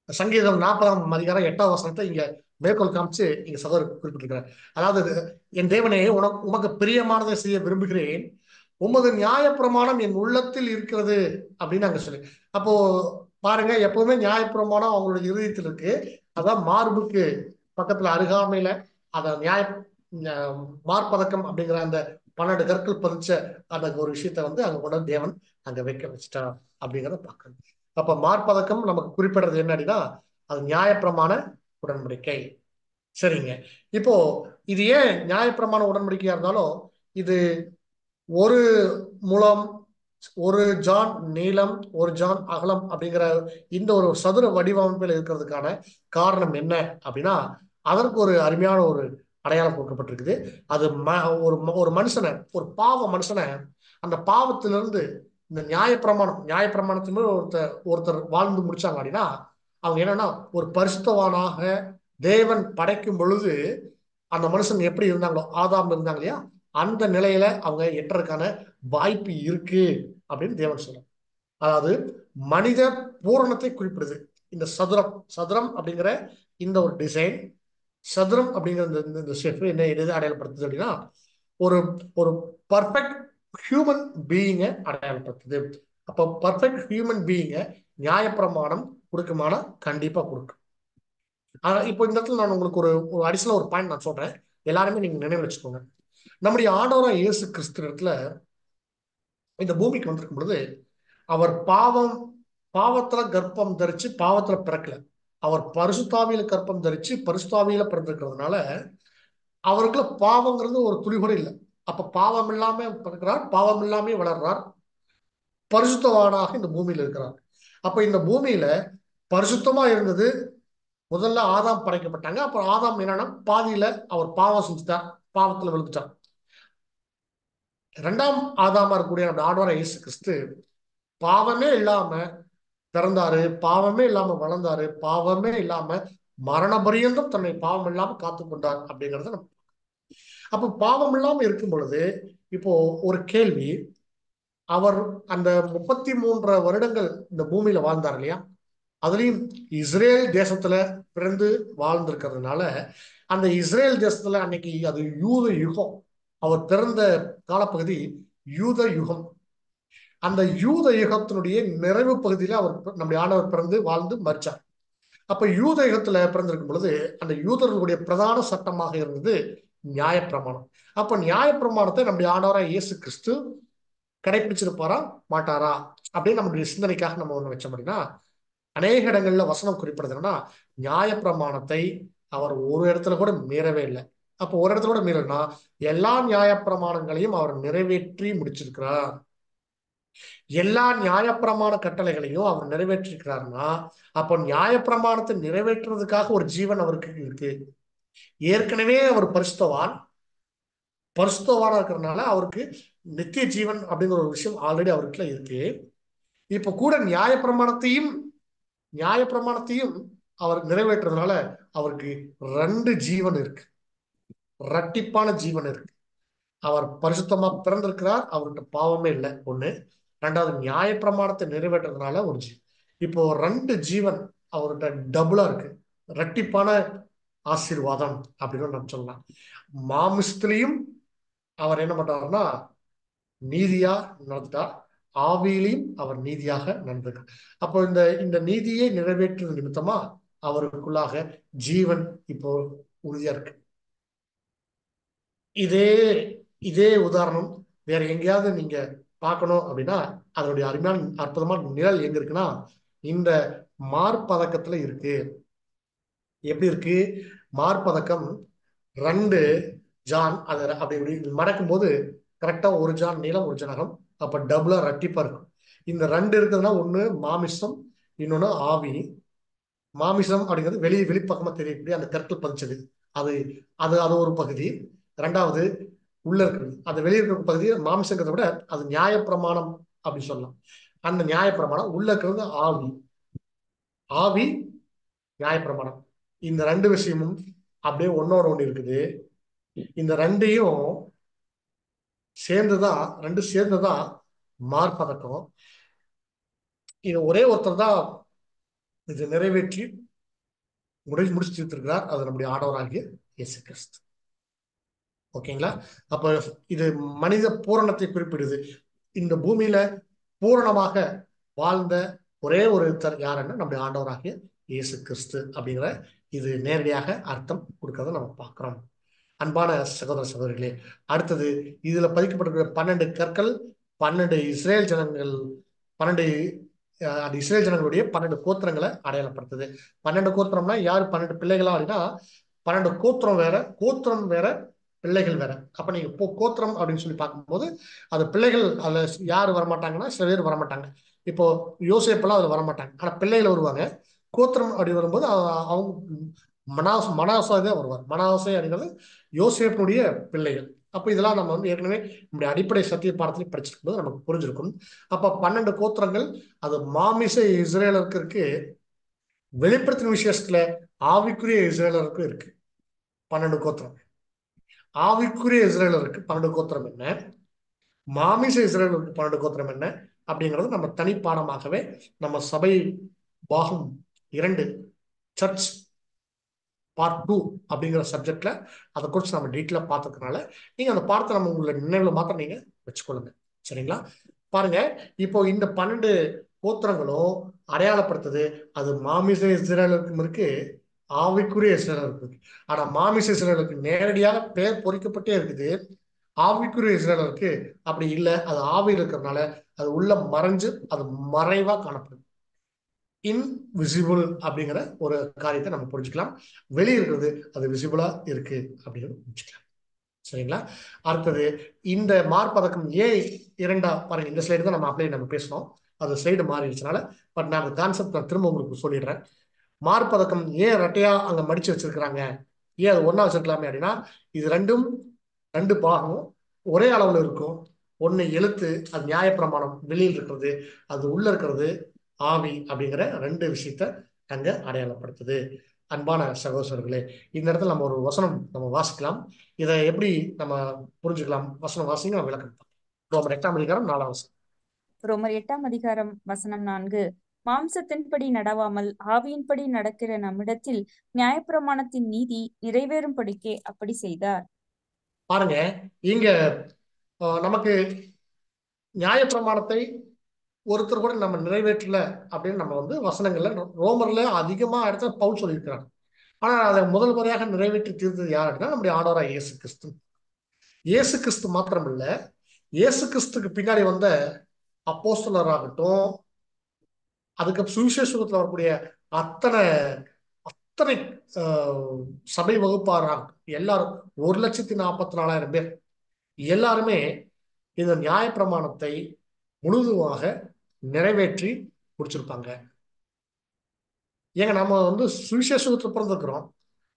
சங்கீதம் 40ஆம் அதிகாரம் 8வது வசனத்தை இங்க மேற்கோள் காமிச்சு இங்க சகோதரர் குறிப்பிட்டிருக்கிறார். அதாவது என் தேவனே, உமக்கு பிரியமானதை செய்ய விரும்புகிறேன், உமது நியாயப்பிரமாணம் என் உள்ளத்தில் இருக்கிறது அப்படின்னு அங்க சொல்லி. அப்போ பாருங்க, எப்பவுமே நியாயப்பிரமாணம் அவங்களுடைய இருதயத்தில் இருக்கு. அதான் மார்புக்கு பக்கத்துல அருகாமையில அத மார்பதக்கம் அப்படிங்கிற அந்த 12 கற்கள் பதிச்ச அந்த ஒரு விஷயத்த அங்க கொண்டு தேவன் அங்க வைக்க வச்சுட்டார் அப்படிங்கிறத பார்க்கணும். அப்ப மார்பதக்கம் நமக்கு குறிப்பிடுறது என்ன அப்படின்னா, அது நியாயப்பிரமாண உடன்படிக்கை. சரிங்க. இப்போ இது ஏன் நியாயப்பிரமாண உடன்படிக்கையா இருந்தாலும், இது ஒரு முழம், ஒரு ஜான் நீளம், ஒரு ஜான் அகலம் அப்படிங்கிற இந்த ஒரு சதுர வடிவமைப்பில் இருக்கிறதுக்கான காரணம் என்ன அப்படின்னா, அதற்கு ஒரு அருமையான ஒரு அடையாளம் கொடுக்கப்பட்டிருக்குது. அது ஒரு மனுஷனை, ஒரு பாவ மனுஷனை அந்த பாவத்திலிருந்து இந்த நியாயப்பிரமாணத்தின் மேல் ஒருத்தர் வாழ்ந்து முடிச்சாங்க அப்படின்னா, அவங்க என்னன்னா ஒரு பரிசுத்தவானாக தேவன் படைக்கும் பொழுது அந்த மனுஷன் எப்படி இருந்தாங்களோ, ஆதாம் இருந்தாங்க இல்லையா, அந்த நிலையில அவங்க எட்டுறதுக்கான வாய்ப்பு இருக்கு அப்படின்னு தேவன் சொல்றார். அதாவது மனித பூரணத்தை குறிப்பிடுது இந்த சதுரம் அப்படிங்கிற இந்த ஒரு டிசைன். சதுரம் அப்படிங்கிற இந்த ஷேப் என்ன எது அடையாளப்படுத்துது அப்படின்னா, ஒரு ஒரு பர்ஃபெக்ட் ஹியூமன் பீயிங்கை அடையாளப்படுத்துது. அப்போ பர்ஃபெக்ட் ஹியூமன் பீயிங்கை நியாயப்பிரமாணம் கொடுக்குமானா கண்டிப்பா கொடுக்கும். இப்போ இந்த இடத்துல நான் உங்களுக்கு ஒரு அடிஷனல் ஒரு பாயிண்ட் நான் சொல்றேன், எல்லாருமே நீங்க நினைவு வச்சுக்கோங்க. நம்முடைய ஆண்டவராக இயேசு கிறிஸ்து இடத்துல இந்த பூமிக்கு வந்திருக்கும் பொழுது அவர் பாவத்துல கர்ப்பம் தரிச்சு பாவத்துல பிறக்கல. அவர் பரிசுத்தாவியில கர்ப்பம் தரிச்சு பரிசுத்தாவியில பிறந்திருக்கிறதுனால அவருக்குள்ள பாவங்கிறது ஒரு துளி கூட இல்லை. அப்ப பாவம் இல்லாம பிறக்கிறார், பாவம் இல்லாம வளர்றார், பரிசுத்தவானாக இந்த பூமியில இருக்கிறார். அப்ப இந்த பூமியில பரிசுத்தமா இருந்தது முதல்ல ஆதாம் படைக்கப்பட்டாங்க. அப்புறம் ஆதாம் என்னன்னா பாதியில அவர் பாவம் செஞ்சுட்டார், பாவத்துல விழுந்துட்டார். இரண்டாம் ஆதாமா இருக்கக்கூடிய நம்ம ஆண்டவராகிய இயேசு கிறிஸ்து பாவமே இல்லாம பிறந்தாரு, பாவமே இல்லாம வளர்ந்தாரு, பாவமே இல்லாம மரண பரியந்தம் தன்னை பாவம் இல்லாம காத்து கொண்டார் அப்படிங்கறத நம்ம. அப்ப பாவம் இல்லாம இருக்கும் பொழுது இப்போ ஒரு கேள்வி, அவர் அந்த 33 வருடங்கள் இந்த பூமியில வாழ்ந்தார் இல்லையா, அதுலயும் இஸ்ரேல் தேசத்துல பிறந்து வாழ்ந்திருக்கிறதுனால அந்த இஸ்ரேல் தேசத்துல அன்னைக்கு அது யூத யுகம். அவர் பிறந்த காலப்பகுதி யூத யுகம். அந்த யூத யுகத்தினுடைய நிறைவு பகுதியில அவர் நம்முடைய ஆண்டவர் பிறந்து வாழ்ந்து மரிச்சார். அப்ப யூத யுகத்துல பிறந்திருக்கும் பொழுது அந்த யூதர்களுடைய பிரதான சட்டமாக இருந்தது நியாயப்பிரமாணம். அப்ப நியாயப்பிரமாணத்தை நம்முடைய ஆண்டவராக இயேசு கிறிஸ்து கடைபிடிச்சிருப்பாரா மாட்டாரா அப்படின்னு நம்முடைய சிந்தனைக்காக நம்ம ஒண்ணு வச்சோம் அப்படின்னா, அநேக இடங்கள்ல வசனம் குறிப்பிடுதுன்னா நியாயப்பிரமாணத்தை அவர் ஒரு இடத்துல கூட மீறவே இல்லை. அப்போ ஒரு இடத்துல கூட மீறனா எல்லா நியாயப்பிரமாணங்களையும் அவர் நிறைவேற்றி முடிச்சிருக்கிறார். எல்லா நியாயப்பிரமாண கட்டளைகளையும் அவர் நிறைவேற்றிருக்கிறார்னா அப்போ நியாயப்பிரமாணத்தை நிறைவேற்றுறதுக்காக ஒரு ஜீவன் அவருக்கு இருக்கு. ஏற்கனவே அவர் பரிசுத்தவானா இருக்கிறதுனால அவருக்கு நித்திய ஜீவன் அப்படிங்கிற ஒரு விஷயம் ஆல்ரெடி அவருக்குள்ள இருக்கு. இப்ப கூட நியாயப்பிரமாணத்தையும் அவர் நிறைவேற்றுறதுனால அவருக்கு 2 ஜீவன் இருக்கு, இரட்டிப்பான ஜீவன் இருக்கு. அவர் பரிசுத்தமா பிறந்திருக்கிறார், அவர்கிட்ட பாவமே இல்லை ஒண்ணு. ரெண்டாவது நியாயப்பிரமாணத்தை நிறைவேற்றுறதுனால ஒரு ஜீவன். இப்போ 2 ஜீவன் அவர்கிட்ட டபுளா இருக்கு, இரட்டிப்பான ஆசீர்வாதம் அப்படின்னு நம்ம சொல்லலாம். மாமிசத்திலையும் அவர் என்ன பண்றாருன்னா நீதியா நடந்துட்டார், ஆவியிலையும் அவர் நீதியாக நடந்திருக்கார். அப்போ இந்த நீதியை நிறைவேற்றுவது நிமித்தமா அவருக்குள்ளாக ஜீவன் இப்போ உறுதியா இருக்கு. இதே உதாரணம் வேற எங்கேயாவது நீங்க பார்க்கணும் அப்படின்னா அதனுடைய அற்புதமான நிழல் எங்க இருக்குன்னா இந்த மார்பதக்கத்துல இருக்கு. எப்படி இருக்கு? மார்பதக்கம் 2 ஜான் அதை அப்படி மடக்கும் போது கரெக்டா 1 ஜான் நீளம் 1 ஜான் அகலம், அப்ப டபுளா ரெட்டிப்பா இருக்கும். இந்த 2 இருக்குதுன்னா ஒண்ணு மாமிசம், இன்னொன்னு ஆவி. மாமிசம் அப்படிங்கிறது வெளிப்பக்கமா தெரியக்கூடிய அந்த கற்கள் பதிச்சது, அது அது அது ஒரு பகுதி. ரெண்டாவது உள்ள இருக்கிறது, அந்த வெளியே இருக்கிற பகுதி மாமிசங்கிறத விட அது நியாயப்பிரமாணம் அப்படின்னு சொல்லலாம். அந்த நியாயப்பிரமாணம் உள்ள இருக்கிறது ஆவி. ஆவி, நியாயப்பிரமாணம். இந்த ரெண்டு விஷயமும் அப்படியே ஒன்னோட ஒண்ணு இருக்குது. இந்த ரெண்டையும் சேர்ந்துதான் மார்பதக்கம். இது ஒரே ஒருத்தர் தான் இது நிறைவேற்றி முடிச்சு தீர்த்திருக்கிறார். அது நம்முடைய ஆண்டவராகிய இயேசு கிறிஸ்து. ஓகேங்களா? அப்ப இது மனித பூரணத்தை குறிப்பிடுது. இந்த பூமியில பூரணமாக வாழ்ந்த ஒரே ஒரு யாருன்னா நம்முடைய ஆண்டவராகிய இயேசு கிறிஸ்து அப்படிங்கிற இது நேரடியாக அர்த்தம் கொடுக்கறத நம்ம பார்க்கிறோம். அன்பான சகோதர சகோதரிகளே, அடுத்தது இதுல பதிக்கப்பட்டிருக்கிற 12 கற்கள் 12 இஸ்ரேல் ஜனங்கள் 12 அந்த இஸ்ரேல் ஜனங்களுடைய 12 கோத்திரங்களை அடையாளப்படுத்துது. 12 கோத்திரம்னா யாரு 12 பிள்ளைகளா அப்படின்னா 12 கோத்திரம் வேற பிள்ளைகள் வேற. அப்ப நீங்க கோத்திரம் அப்படின்னு சொல்லி பார்க்கும்போது அது பிள்ளைகள் அதுல யாரு வரமாட்டாங்கன்னா சில பேர் வரமாட்டாங்க. இப்போ யோசேப்பெல்லாம் அதுல வரமாட்டாங்க, ஆனா பிள்ளைகள் வருவாங்க. கோத்திரம் அப்படி வரும்போது அவங்க மனாசே வருவார். மனாசே அப்படிங்கிறது யோசேப்பினுடைய பிள்ளைகள். அப்ப இதெல்லாம் நம்ம வந்து ஏற்கனவே நம்முடைய அடிப்படை சத்திய பாடத்திலே படிச்சிருக்கும் போது நமக்கு புரிஞ்சிருக்கும். அப்ப 12 கோத்திரங்கள் அது மாமிச இஸ்ரேலருக்கு இருக்கு, வெளிப்படுத்தின விசேஷத்துல ஆவிக்குரிய இஸ்ரேலருக்கு இருக்கு 12 கோத்திரம். ஆவிக்குரிய இஸ்ரேலருக்கு 12 கோத்திரம் என்ன, மாமிச இஸ்ரேலருக்கு 12 கோத்திரம் என்ன அப்படிங்கிறது நம்ம தனிப்பாடமாகவே நம்ம சபை பாகம் 2 சர்ச் பார்ட் 2 அப்படிங்கிற சப்ஜெக்ட்ல அதை குறித்து நம்ம டீட்டெயிலா பார்த்ததுனால நீங்க அந்த பாடத்தை நம்ம உங்களை நினைவுல மாத்திரம் நீங்க வச்சுக்கொள்ளுங்க. சரிங்களா? பாருங்க, இப்போ இந்த 12 கோத்திரங்களும் அடையாளப்படுத்துது. அது மாமிச இஸ்ரேலுக்கும் இருக்கு, ஆவிக்குரிய இஸ்ரேலுக்கும் இருக்கு. ஆனா மாமிச இஸ்ரேலுக்கு நேரடியாக பெயர் பொறிக்கப்பட்டே இருக்குது, ஆவிக்குரிய இஸ்ரேலுக்கு அப்படி இல்லை. அது ஆவியில் இருக்கிறதுனால அது உள்ள மறைஞ்சு அது மறைவா காணப்படுது. இன்விசிபிள் அப்படிங்கிற ஒரு காரியத்தை நம்ம புரிஞ்சுக்கலாம். வெளியே இருக்கிறது அது விசிபிளா இருக்கு அப்படிங்கிறது புரிஞ்சுக்கலாம். சரிங்களா? அடுத்தது இந்த மார்பதக்கம் ஏன் இரண்டா பாருங்க. இந்த ஸ்லைடு தான் நம்ம பேசணும், அது ஸ்லைடு மாறிடுச்சுனால. பட் நான் அந்த கான்செப்ட் நான் திரும்ப உங்களுக்கு சொல்லிடுறேன். மார்பதக்கம் ஏன் ரெட்டையா அங்க மடிச்சு வச்சிருக்கிறாங்க, ஏன் அது ஒன்னா வச்சிருக்கலாமே அப்படின்னா, இது ரெண்டு பாகம் ஒரே அளவுல இருக்கும். ஒண்ணு எழுத்து, அது நியாயப்பிரமாணம் வெளியில் இருக்கிறது, அது உள்ள இருக்கிறது ஆவி அப்படிங்கிற ரெண்டு விஷயத்த அங்க அடையாளப்படுத்துது. அன்பான சகோதரர்களே, இந்த இடத்துல நம்ம ஒரு வசனம் நம்ம வாசிக்கலாம். இதை எப்படி நம்ம புரிஞ்சுக்கலாம்? வசனம் வாசிங்க, நம்ம விளக்கம். ரோமர் 8ஆம் அதிகாரம் 4ஆம் வசனம். ரோமர் 8ஆம் அதிகாரம் வசனம் 4. மாம்சத்தின்படி நடவாமல் ஆவியின்படி நடக்கிற நம்மிடத்தில் நியாயப்பிரமாணத்தின் நீதி நிறைவேறும்படிக்கே அப்படி செய்தார். பாருங்க, இங்க நமக்கு நியாயப்பிரமாணத்தை ஒருத்தர் கூட நம்ம நிறைவேற்றல அப்படின்னு நம்ம வந்து வசனங்கள்ல ரோமர்ல அதிகமா இடத்துல பவுல் சொல்லியிருக்கிறாங்க. ஆனா அதை முதல் முறையாக நிறைவேற்றி தீர்த்தது யார் அப்படின்னா நம்முடைய ஆண்டவராகிய இயேசு கிறிஸ்து. இயேசு கிறிஸ்து மாத்திரம் இல்ல, இயேசு கிறிஸ்துக்கு பின்னாடி வந்த அப்போஸ்தலராகட்டும், அதுக்கு சுவிசேஷத்துல வரக்கூடிய அத்தனை அத்தனை சபை வகுப்பாராகட்டும், எல்லாரும் 1,44,000 பேர் எல்லாருமே இந்த நியாயப்பிரமாணத்தை முழுதுமாக நிறைவேற்றி முடிச்சிருப்பாங்க. ஏங்க நம்ம வந்து சுவிசேஷத்துல பிறந்திருக்கிறோம்,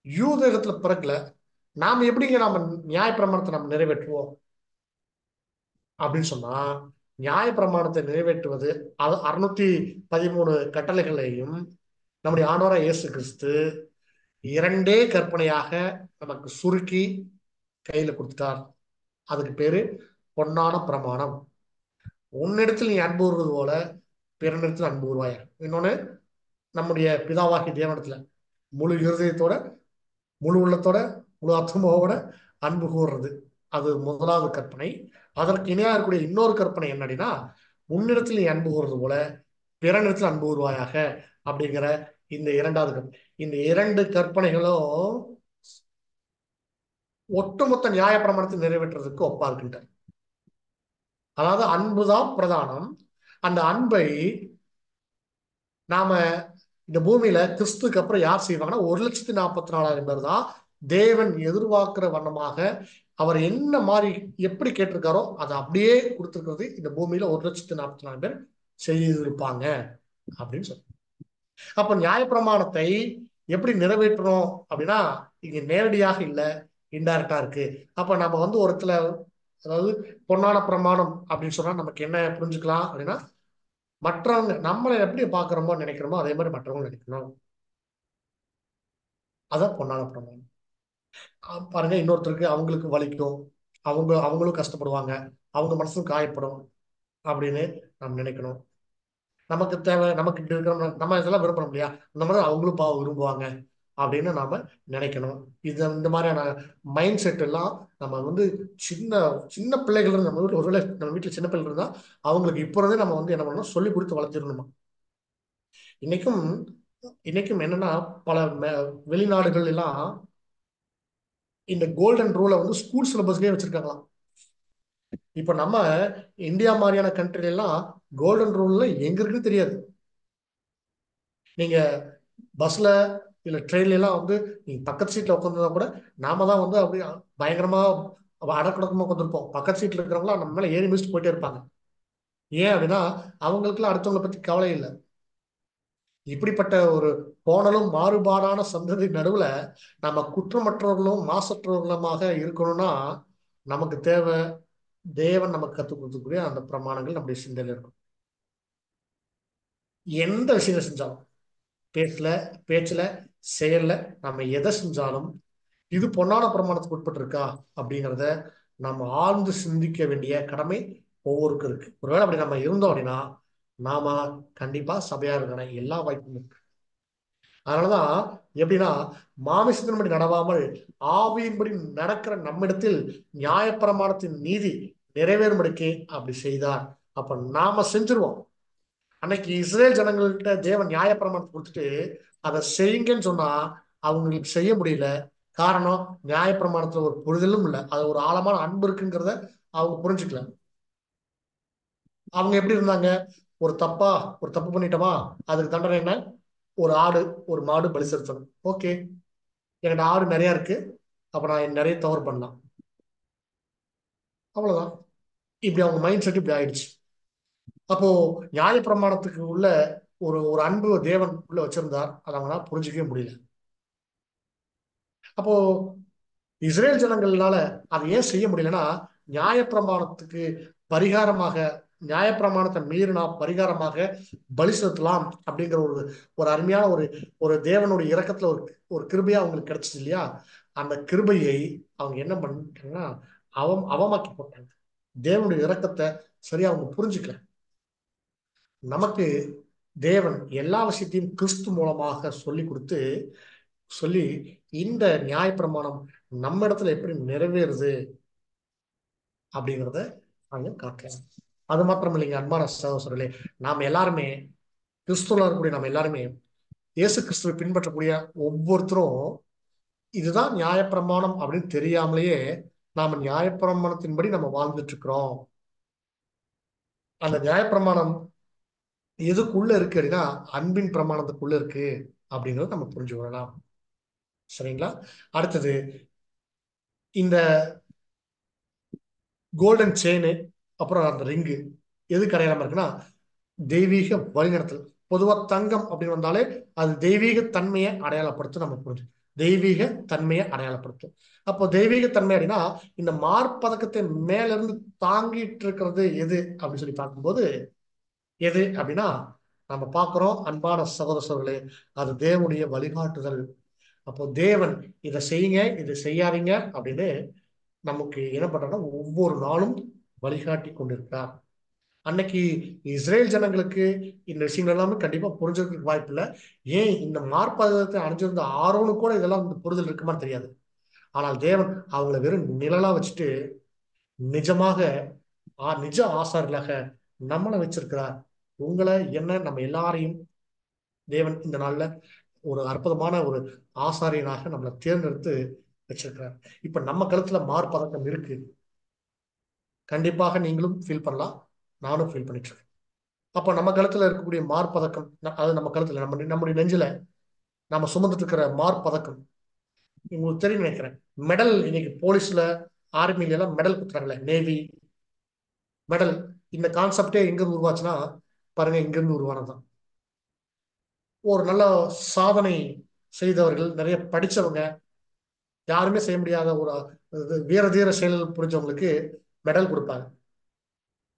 யூதகத்துல பிறக்கல. நாம எப்படிங்க நாம நியாயப்பிரமாணத்தை நம்ம நிறைவேற்றுவோம் அப்படின்னு சொன்னா, நியாயப்பிரமாணத்தை நிறைவேற்றுவது 613 கட்டளைகளையும் நம்முடைய ஆண்டவராகிய இயேசு கிறிஸ்து 2 கற்பனையாக நமக்கு சுருக்கி கையில கொடுத்துட்டார். அதுக்கு பேரு பொன்னான பிரமாணம். உன்னிடத்தில் நீ அன்பு கூறுவது போல பிறனிடத்தில் அன்பு கூறுவாயா. இன்னொன்னு, நம்முடைய பிதாவாகிய தேவனிடத்துல முழு இருதயத்தோட, முழு உள்ளத்தோட, முழு ஆத்மாவோட அன்பு கூறுறது, அது முதலாவது கற்பனை. அதற்கு இணையா இருக்கக்கூடிய இன்னொரு கற்பனை என்ன அப்படின்னா, உன்னிடத்தில் நீ அன்பு கூறுவது போல பிறனிடத்தில் அன்பு கூறுவாயாக அப்படிங்கிற இந்த 2வது கற்பனை. இந்த 2 கற்பனைகளும் ஒட்டுமொத்த நியாயப்பிரமாணத்தை நிறைவேற்றுறதுக்கு ஒப்பா இருக்கின்றன. அதாவது அன்புதான் பிரதானம். அந்த அன்பை நாம இந்த பூமியில கிறிஸ்துக்கு அப்புறம் யார் செய்வாங்கன்னா 1,44,000 பேர் தான் தேவன் எதிர்பார்க்கிற வண்ணமாக அவர் என்ன மாதிரி எப்படி கேட்டிருக்காரோ அதை அப்படியே கொடுத்துருக்கிறது இந்த பூமியில 1,44,000 பேர் செய்திருப்பாங்க அப்படின்னு சொல்லி. அப்ப நியாயப்பிரமாணத்தை எப்படி நிறைவேற்றணும் அப்படின்னா, இங்க நேரடியாக இல்ல, இன்டைரக்டா இருக்கு. அப்ப நம்ம வந்து ஒருத்துல, அதாவது பொன்னான பிரமாணம் அப்படின்னு சொன்னா நமக்கு என்ன புரிஞ்சுக்கலாம் அப்படின்னா, மற்றவங்க நம்மளை எப்படி பாக்குறோமோ நினைக்கிறோமோ அதே மாதிரி மற்றவங்க நினைக்கணும். அதான் பொன்னான பிரமாணம். பாருங்க, இன்னொருத்தருக்கு அவங்களுக்கு வலிக்கும், அவங்களும் கஷ்டப்படுவாங்க, அவங்க மனசும் காயப்படும் அப்படின்னு நாம் நினைக்கணும். நமக்கு தேவை, நமக்கு இப்படி இருக்கிறோம், நம்ம இதெல்லாம் விரும்பணும் இல்லையா, அந்த மாதிரி அவங்களும் பாவம் விரும்புவாங்க அப்படின்னு நாம நினைக்கணும். இந்த மாதிரியான மைண்ட் செட் எல்லாம் நம்ம சின்ன சின்ன பிள்ளைகள் இருந்து, நம்ம வீட்டில் ஒருவேளை நம்ம வீட்டில் சின்ன பிள்ளைகள் இருந்தா அவங்களுக்கு இப்போ இருந்தே நம்ம என்ன பண்ணணும், சொல்லி கொடுத்து வளர்த்திடணுமா. இன்னைக்கும் இன்னைக்கும் என்னன்னா, பல வெளிநாடுகள் எல்லாம் இந்த கோல்டன் ரூலை ஸ்கூல் சிலபஸ்லயே வச்சிருக்காங்களாம். இப்ப நம்ம இந்தியா மாதிரியான கண்ட்ரில எல்லாம் கோல்டன் ரூல்ல எங்க இருக்குன்னு தெரியாது. நீங்க பஸ்ல இல்ல ட்ரெயின்ல எல்லாம் நீங்க பக்கத்து சீட்ல உட்காந்துருந்தா கூட நாம தான் அப்படி பயங்கரமா அடக்கடக்கமா உட்காந்துருப்போம். பக்கத்து சீட்ல இருக்கிறவங்களா நம்ம மேல ஏறி மிதிச்சுட்டு போயிட்டே இருப்பாங்க. ஏன் அப்படின்னா அவங்களுக்குலாம் அடுத்தவங்களை பத்தி கவலை இல்லை. இப்படிப்பட்ட ஒரு கோணலும் மாறுபாடான சந்ததி நடுவுல நம்ம குற்றமற்றவர்களும் மாசற்றவர்களுமாக இருக்கணும்னா நமக்கு தேவை தேவன் நமக்கு கற்றுக் கொடுக்கக்கூடிய அந்த பிரமாணங்கள் நம்முடைய சிந்தையில இருக்கும். எந்த விஷயங்கள் செஞ்சாலும், பேச்சுல செயல்ல நம்ம எதை செஞ்சாலும் இது பொன்னான பிரமாணத்துக்கு உட்பட்டு இருக்கா அப்படிங்கிறத நம்ம ஆழ்ந்து சிந்திக்க வேண்டிய கடமை ஒவ்வொருக்கும் இருக்கு. ஒருவேளை அப்படி நம்ம இருந்தோம் அப்படின்னா நாம கண்டிப்பா சபையா இருக்கிற எல்லா வாய்ப்பும் இருக்கு. அதனாலதான் எப்படின்னா, மாமிசத்தின்படி நடவாமல் ஆவியின்படி நடக்கிற நம்மிடத்தில் நியாயப்பிரமாணத்தின் நீதி நிறைவேறும்படிக்கு அப்படி செய்தார். அப்ப நாம செஞ்சிருவோம். அன்னைக்கு இஸ்ரேல் ஜனங்கள்கிட்ட தேவன் நியாயப்பிரமாணத்தை கொடுத்துட்டு அதை செய்யுங்கன்னு சொன்னா அவங்களுக்கு செய்ய முடியல. காரணம், நியாயப்பிரமாணத்துல ஒரு புரிதலும் இல்லை, அது ஒரு ஆழமான அன்பு இருக்குங்கிறத அவங்க புரிஞ்சுக்கல. அவங்க எப்படி இருந்தாங்க, ஒரு தப்பு பண்ணிட்டோமா, அதுக்கு தண்டனை என்ன, ஒரு ஆடு ஒரு மாடு பலி செலுத்தணும். ஓகே, என்கிட்ட ஆடு நிறைய இருக்கு, அப்ப நான் நிறைய தவறு பண்ணலாம், அவ்வளவுதான். இப்படி அவங்க மைண்ட் செட் இப்படி ஆயிடுச்சு. அப்போ நியாயப்பிரமாணத்துக்கு உள்ள ஒரு ஒரு அன்பு தேவன் உள்ள வச்சிருந்தார், அதை அவங்களால புரிஞ்சிக்கவே முடியல. அப்போ இஸ்ரேல் ஜனங்கள்னால அதை ஏன் செய்ய முடியலன்னா, நியாயப்பிரமாணத்துக்கு பரிகாரமாக, நியாயப்பிரமாணத்தை மீறினா பரிகாரமாக பலி செலுத்தலாம் அப்படிங்கிற ஒரு ஒரு அருமையான ஒரு ஒரு தேவனுடைய இரக்கத்துல ஒரு ஒரு கிருபையா அவங்களுக்கு கிடைச்சிச்சு இல்லையா. அந்த கிருபையை அவங்க என்ன பண்ணிட்டாங்கன்னா அவமாக்கி போட்டாங்க. தேவனுடைய இரக்கத்தை சரியா அவங்க புரிஞ்சுக்கல. நமக்கு தேவன் எல்லா விஷயத்தையும் கிறிஸ்து மூலமாக சொல்லி கொடுத்து சொல்லி இந்த நியாயப்பிரமாணம் நம்ம இடத்துல எப்படி நிறைவேறுது அப்படிங்கிறத நாங்க காட்டலாம். அது மாத்திரம் இல்லைங்க அன்பான சகோதரர்களே, நாம் எல்லாருமே கிறிஸ்துவ இருக்கக்கூடிய நம்ம எல்லாருமே இயேசு கிறிஸ்துவை பின்பற்றக்கூடிய ஒவ்வொருத்தரும் இதுதான் நியாயப்பிரமாணம் அப்படின்னு தெரியாமலேயே நாம நியாயப்பிரமாணத்தின்படி நம்ம வாழ்ந்துட்டு இருக்கிறோம். அந்த நியாயப்பிரமாணம் எதுக்குள்ள இருக்கு அப்படின்னா அன்பின் பிரமாணத்துக்குள்ள இருக்கு அப்படிங்கிறத நம்ம புரிஞ்சு கொள்ளலாம். சரிங்களா? அடுத்தது, இந்த கோல்டன் செயின் அப்புறம் அந்த ரிங்கு எதுக்கு அடையாளமா இருக்குன்னா தெய்வீக வழிநடத்தல். பொதுவா தங்கம் அப்படின்னு வந்தாலே அது தெய்வீக தன்மையை அடையாளப்படுத்தும். நம்ம புரிஞ்சு தெய்வீக தன்மையை அடையாளப்படுத்தும். அப்போ தெய்வீக தன்மை அப்படின்னா இந்த மார்பதக்கத்தை மேல இருந்து தாங்கிட்டு இருக்கிறது எது அப்படின்னு சொல்லி பார்க்கும்போது எது அப்படின்னா நம்ம பார்க்கிறோம் அன்பான சகோதரர்களே, அது தேவனுடைய வழிகாட்டுதல். அப்போ தேவன் இதை செய்யுங்க இதை செய்யாதீங்க அப்படின்னு நமக்கு என்ன பண்றோம்னா ஒவ்வொரு நாளும் வழிகாட்டி கொண்டிருக்கிறார். அன்னைக்கு இஸ்ரேல் ஜனங்களுக்கு இந்த விஷயங்கள் எல்லாமே கண்டிப்பா புரிஞ்சிருக்க வாய்ப்பு இல்லை. ஏன் இந்த மார்பதத்தை அணிஞ்சிருந்த ஆரோனுக்கு கூட இதெல்லாம் புரிதல் இருக்குமா தெரியாது. ஆனால் தேவன் அவங்களை வெறும் நிழலா வச்சுட்டு நிஜமாக நிஜ ஆசாரியர்களாக நம்மளை வச்சிருக்கிறார். உங்களை என்ன நம்ம எல்லாரையும் தேவன் இந்த நாள்ல ஒரு அற்புதமான ஒரு ஆசாரியனாக நம்மளை தேர்ந்தெடுத்து வச்சிருக்கிறார். இப்ப நம்ம கருத்துல மார்பதக்கம் இருக்கு, கண்டிப்பாக நீங்களும் ஃபீல் பண்ணலாம், நானும் ஃபீல் பண்ணிட்டு இருக்கேன். அப்ப நம்ம கழுத்துல இருக்கக்கூடிய மார்பதக்கம், அது நம்ம கழுத்துல நம்முடைய நெஞ்சில நம்ம சுமந்துட்டு இருக்கிற மார்பதக்கம் உங்களுக்கு தெரியும் நினைக்கிறேன். மெடல் இன்னைக்கு போலீஸ்ல ஆர்மில எல்லாம் மெடல் குத்துறாங்களே, நேவி மெடல். இந்த கான்செப்டே எங்க இருந்து உருவாச்சுன்னா பாருங்க, இங்க இருந்து உருவானதுதான். ஒரு நல்ல சாதனை செய்தவர்கள், நிறைய படிச்சவங்க, யாருமே செய்ய முடியாத ஒரு வீர தீர செயல்கள் புரிஞ்சவங்களுக்கு மெடல் கொடுப்பாங்க.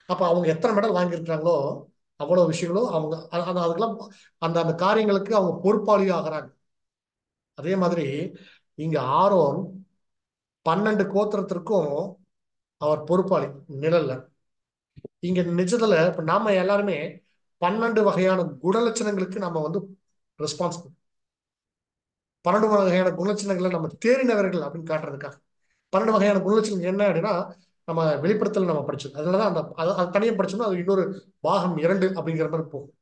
அப்ப அவங்க எத்தனை மெடல் வாங்கியிருக்கிறாங்களோ அவ்வளவு விஷயங்களும் அவங்க அதுக்கெல்லாம் அந்த அந்த காரியங்களுக்கு அவங்க பொறுப்பாளி ஆகிறாங்க. அதே மாதிரி இங்க ஆரோன் 12 கோத்திரத்திற்கும் அவர் பொறுப்பாளி நிழல்ல. இங்க நிஜத்துல இப்ப நாம எல்லாருமே 12 வகையான குணலட்சணங்களுக்கு நம்ம வந்து ரெஸ்பான்சிபிள். 12 வகையான குணலட்சணங்களை நம்ம தேறினவர்கள் அப்படின்னு காட்டுறதுக்காக 12 வகையான குணலட்சணம் என்ன அப்படின்னா நம்ம வெளிப்படுத்தல நம்ம படிச்சோம். அதனாலதான் அந்த அது தனியாக படிச்சோம்னா அது இன்னொரு பாகம் 2 அப்படிங்கிற மாதிரி போகும்.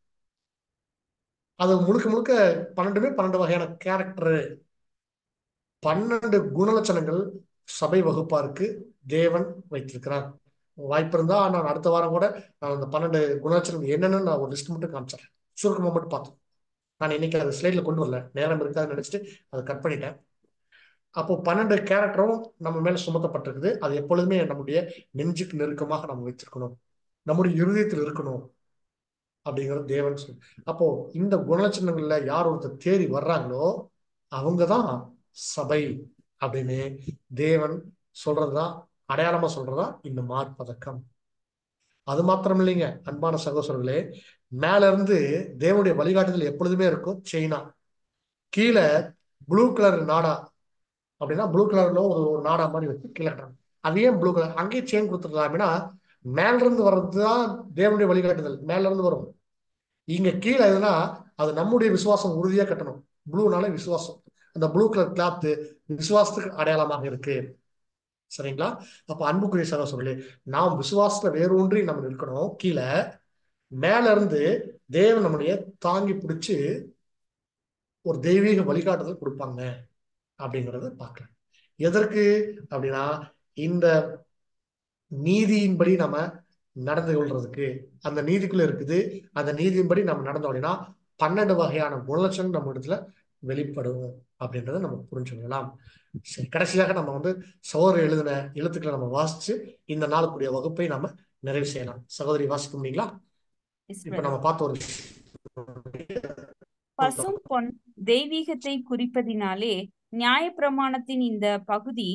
அது முழுக்க முழுக்க 12 வகையான கேரக்டர், 12 குணலட்சணங்கள் சபை வகுப்பாருக்கு தேவன் வைத்திருக்கிறார். வாய்ப்பு இருந்தா நான் அடுத்த வாரம் கூட நான் அந்த 12 குணலட்சணங்கள் என்னன்னு நான் ஒரு லிஸ்ட் மட்டும் காமிச்சிடறேன். சுருக்கமாக மட்டும் பார்த்தோம். நான் இன்னைக்கு அது ஸ்லைட்ல கொண்டு வரல, நேரம் இருக்காதுன்னு நினைச்சிட்டு அதை கட் பண்ணிட்டேன். அப்போ 12 கேரக்டரும் நம்ம மேல சுமத்தப்பட்டிருக்குது. அது எப்பொழுதுமே நம்முடைய நெஞ்சுக்கு நெருக்கமாக நம்ம வைத்திருக்கணும், நம்முடைய இருதயத்தில் இருக்கணும் அப்படிங்கிறது தேவன் சொல்லு. அப்போ இந்த குணலட்சணங்கள்ல யார் ஒருத்தர் தேறி வர்றாங்களோ அவங்கதான் சபை அப்படின்னு தேவன் சொல்றதா, அடையாளமா சொல்றதா இந்த மார்பதக்கம். அது மாத்திரம் இல்லைங்க அன்பான சகோதரர்களே, மேல இருந்து தேவனுடைய வழிகாட்டுதல் எப்பொழுதுமே இருக்கும். செயினா கீழே ப்ளூ கலர் நாடா அப்படின்னா ப்ளூ கலர்ல ஒரு ஒரு நாடா மாதிரி வச்சு கீழே கட்டுறாங்க. அது ஏன் ப்ளூ கலர்? அங்கேயே செயின் கொடுத்துருக்கலாம் அப்படின்னா மேல இருந்து வர்றதுதான் தேவனுடைய வழிகாட்டுதல், மேல இருந்து வரும். இங்க கீழே எதுனா அது நம்முடைய விசுவாசம் உறுதியா கட்டணும். ப்ளூனால விசுவாசம், அந்த ப்ளூ கலர் கிளாத் விசுவாசத்துக்கு அடையாளமாக இருக்கு. சரிங்களா? அப்ப அன்புக்குரிய சகோதரர்களே, நாம் விசுவாசத்துல வேரூன்றி நம்ம இருக்கணும். கீழே மேல இருந்து தேவன் நம்முடைய தாங்கி பிடிச்சு ஒரு தெய்வீக வழிகாட்டுதல் கொடுப்பாங்க அப்படிங்கறத பார்க்கலாம். எதற்கு அப்படின்னா இந்த நீதியின்படி நம்ம நடந்து கொள்றதுக்கு அந்த நீதிக்குள்ள இருக்குது. அந்த நீதியின்படி நம்ம நடந்தோம் அப்படின்னா 12 வகையான குணலட்சணம் நம்ம இடத்துல வெளிப்படும் அப்படின்றத நம்ம புரிஞ்சுக்கலாம். சரி, கடைசியாக நம்ம வந்து சகோதரர் எழுதின எழுத்துக்களை நம்ம வாசிச்சு இந்த நாளுக்குரிய வகுப்பை நம்ம நிறைவு செய்யலாம். சகோதரி வாசிக்க முடியுங்களா? Yes, இப்ப brother. நம்ம பார்த்த ஒரு பசும் பொன் தெய்வீகத்தை குறிப்பதினாலே நியாயப்பிரமாணத்தின் இந்த பகுதி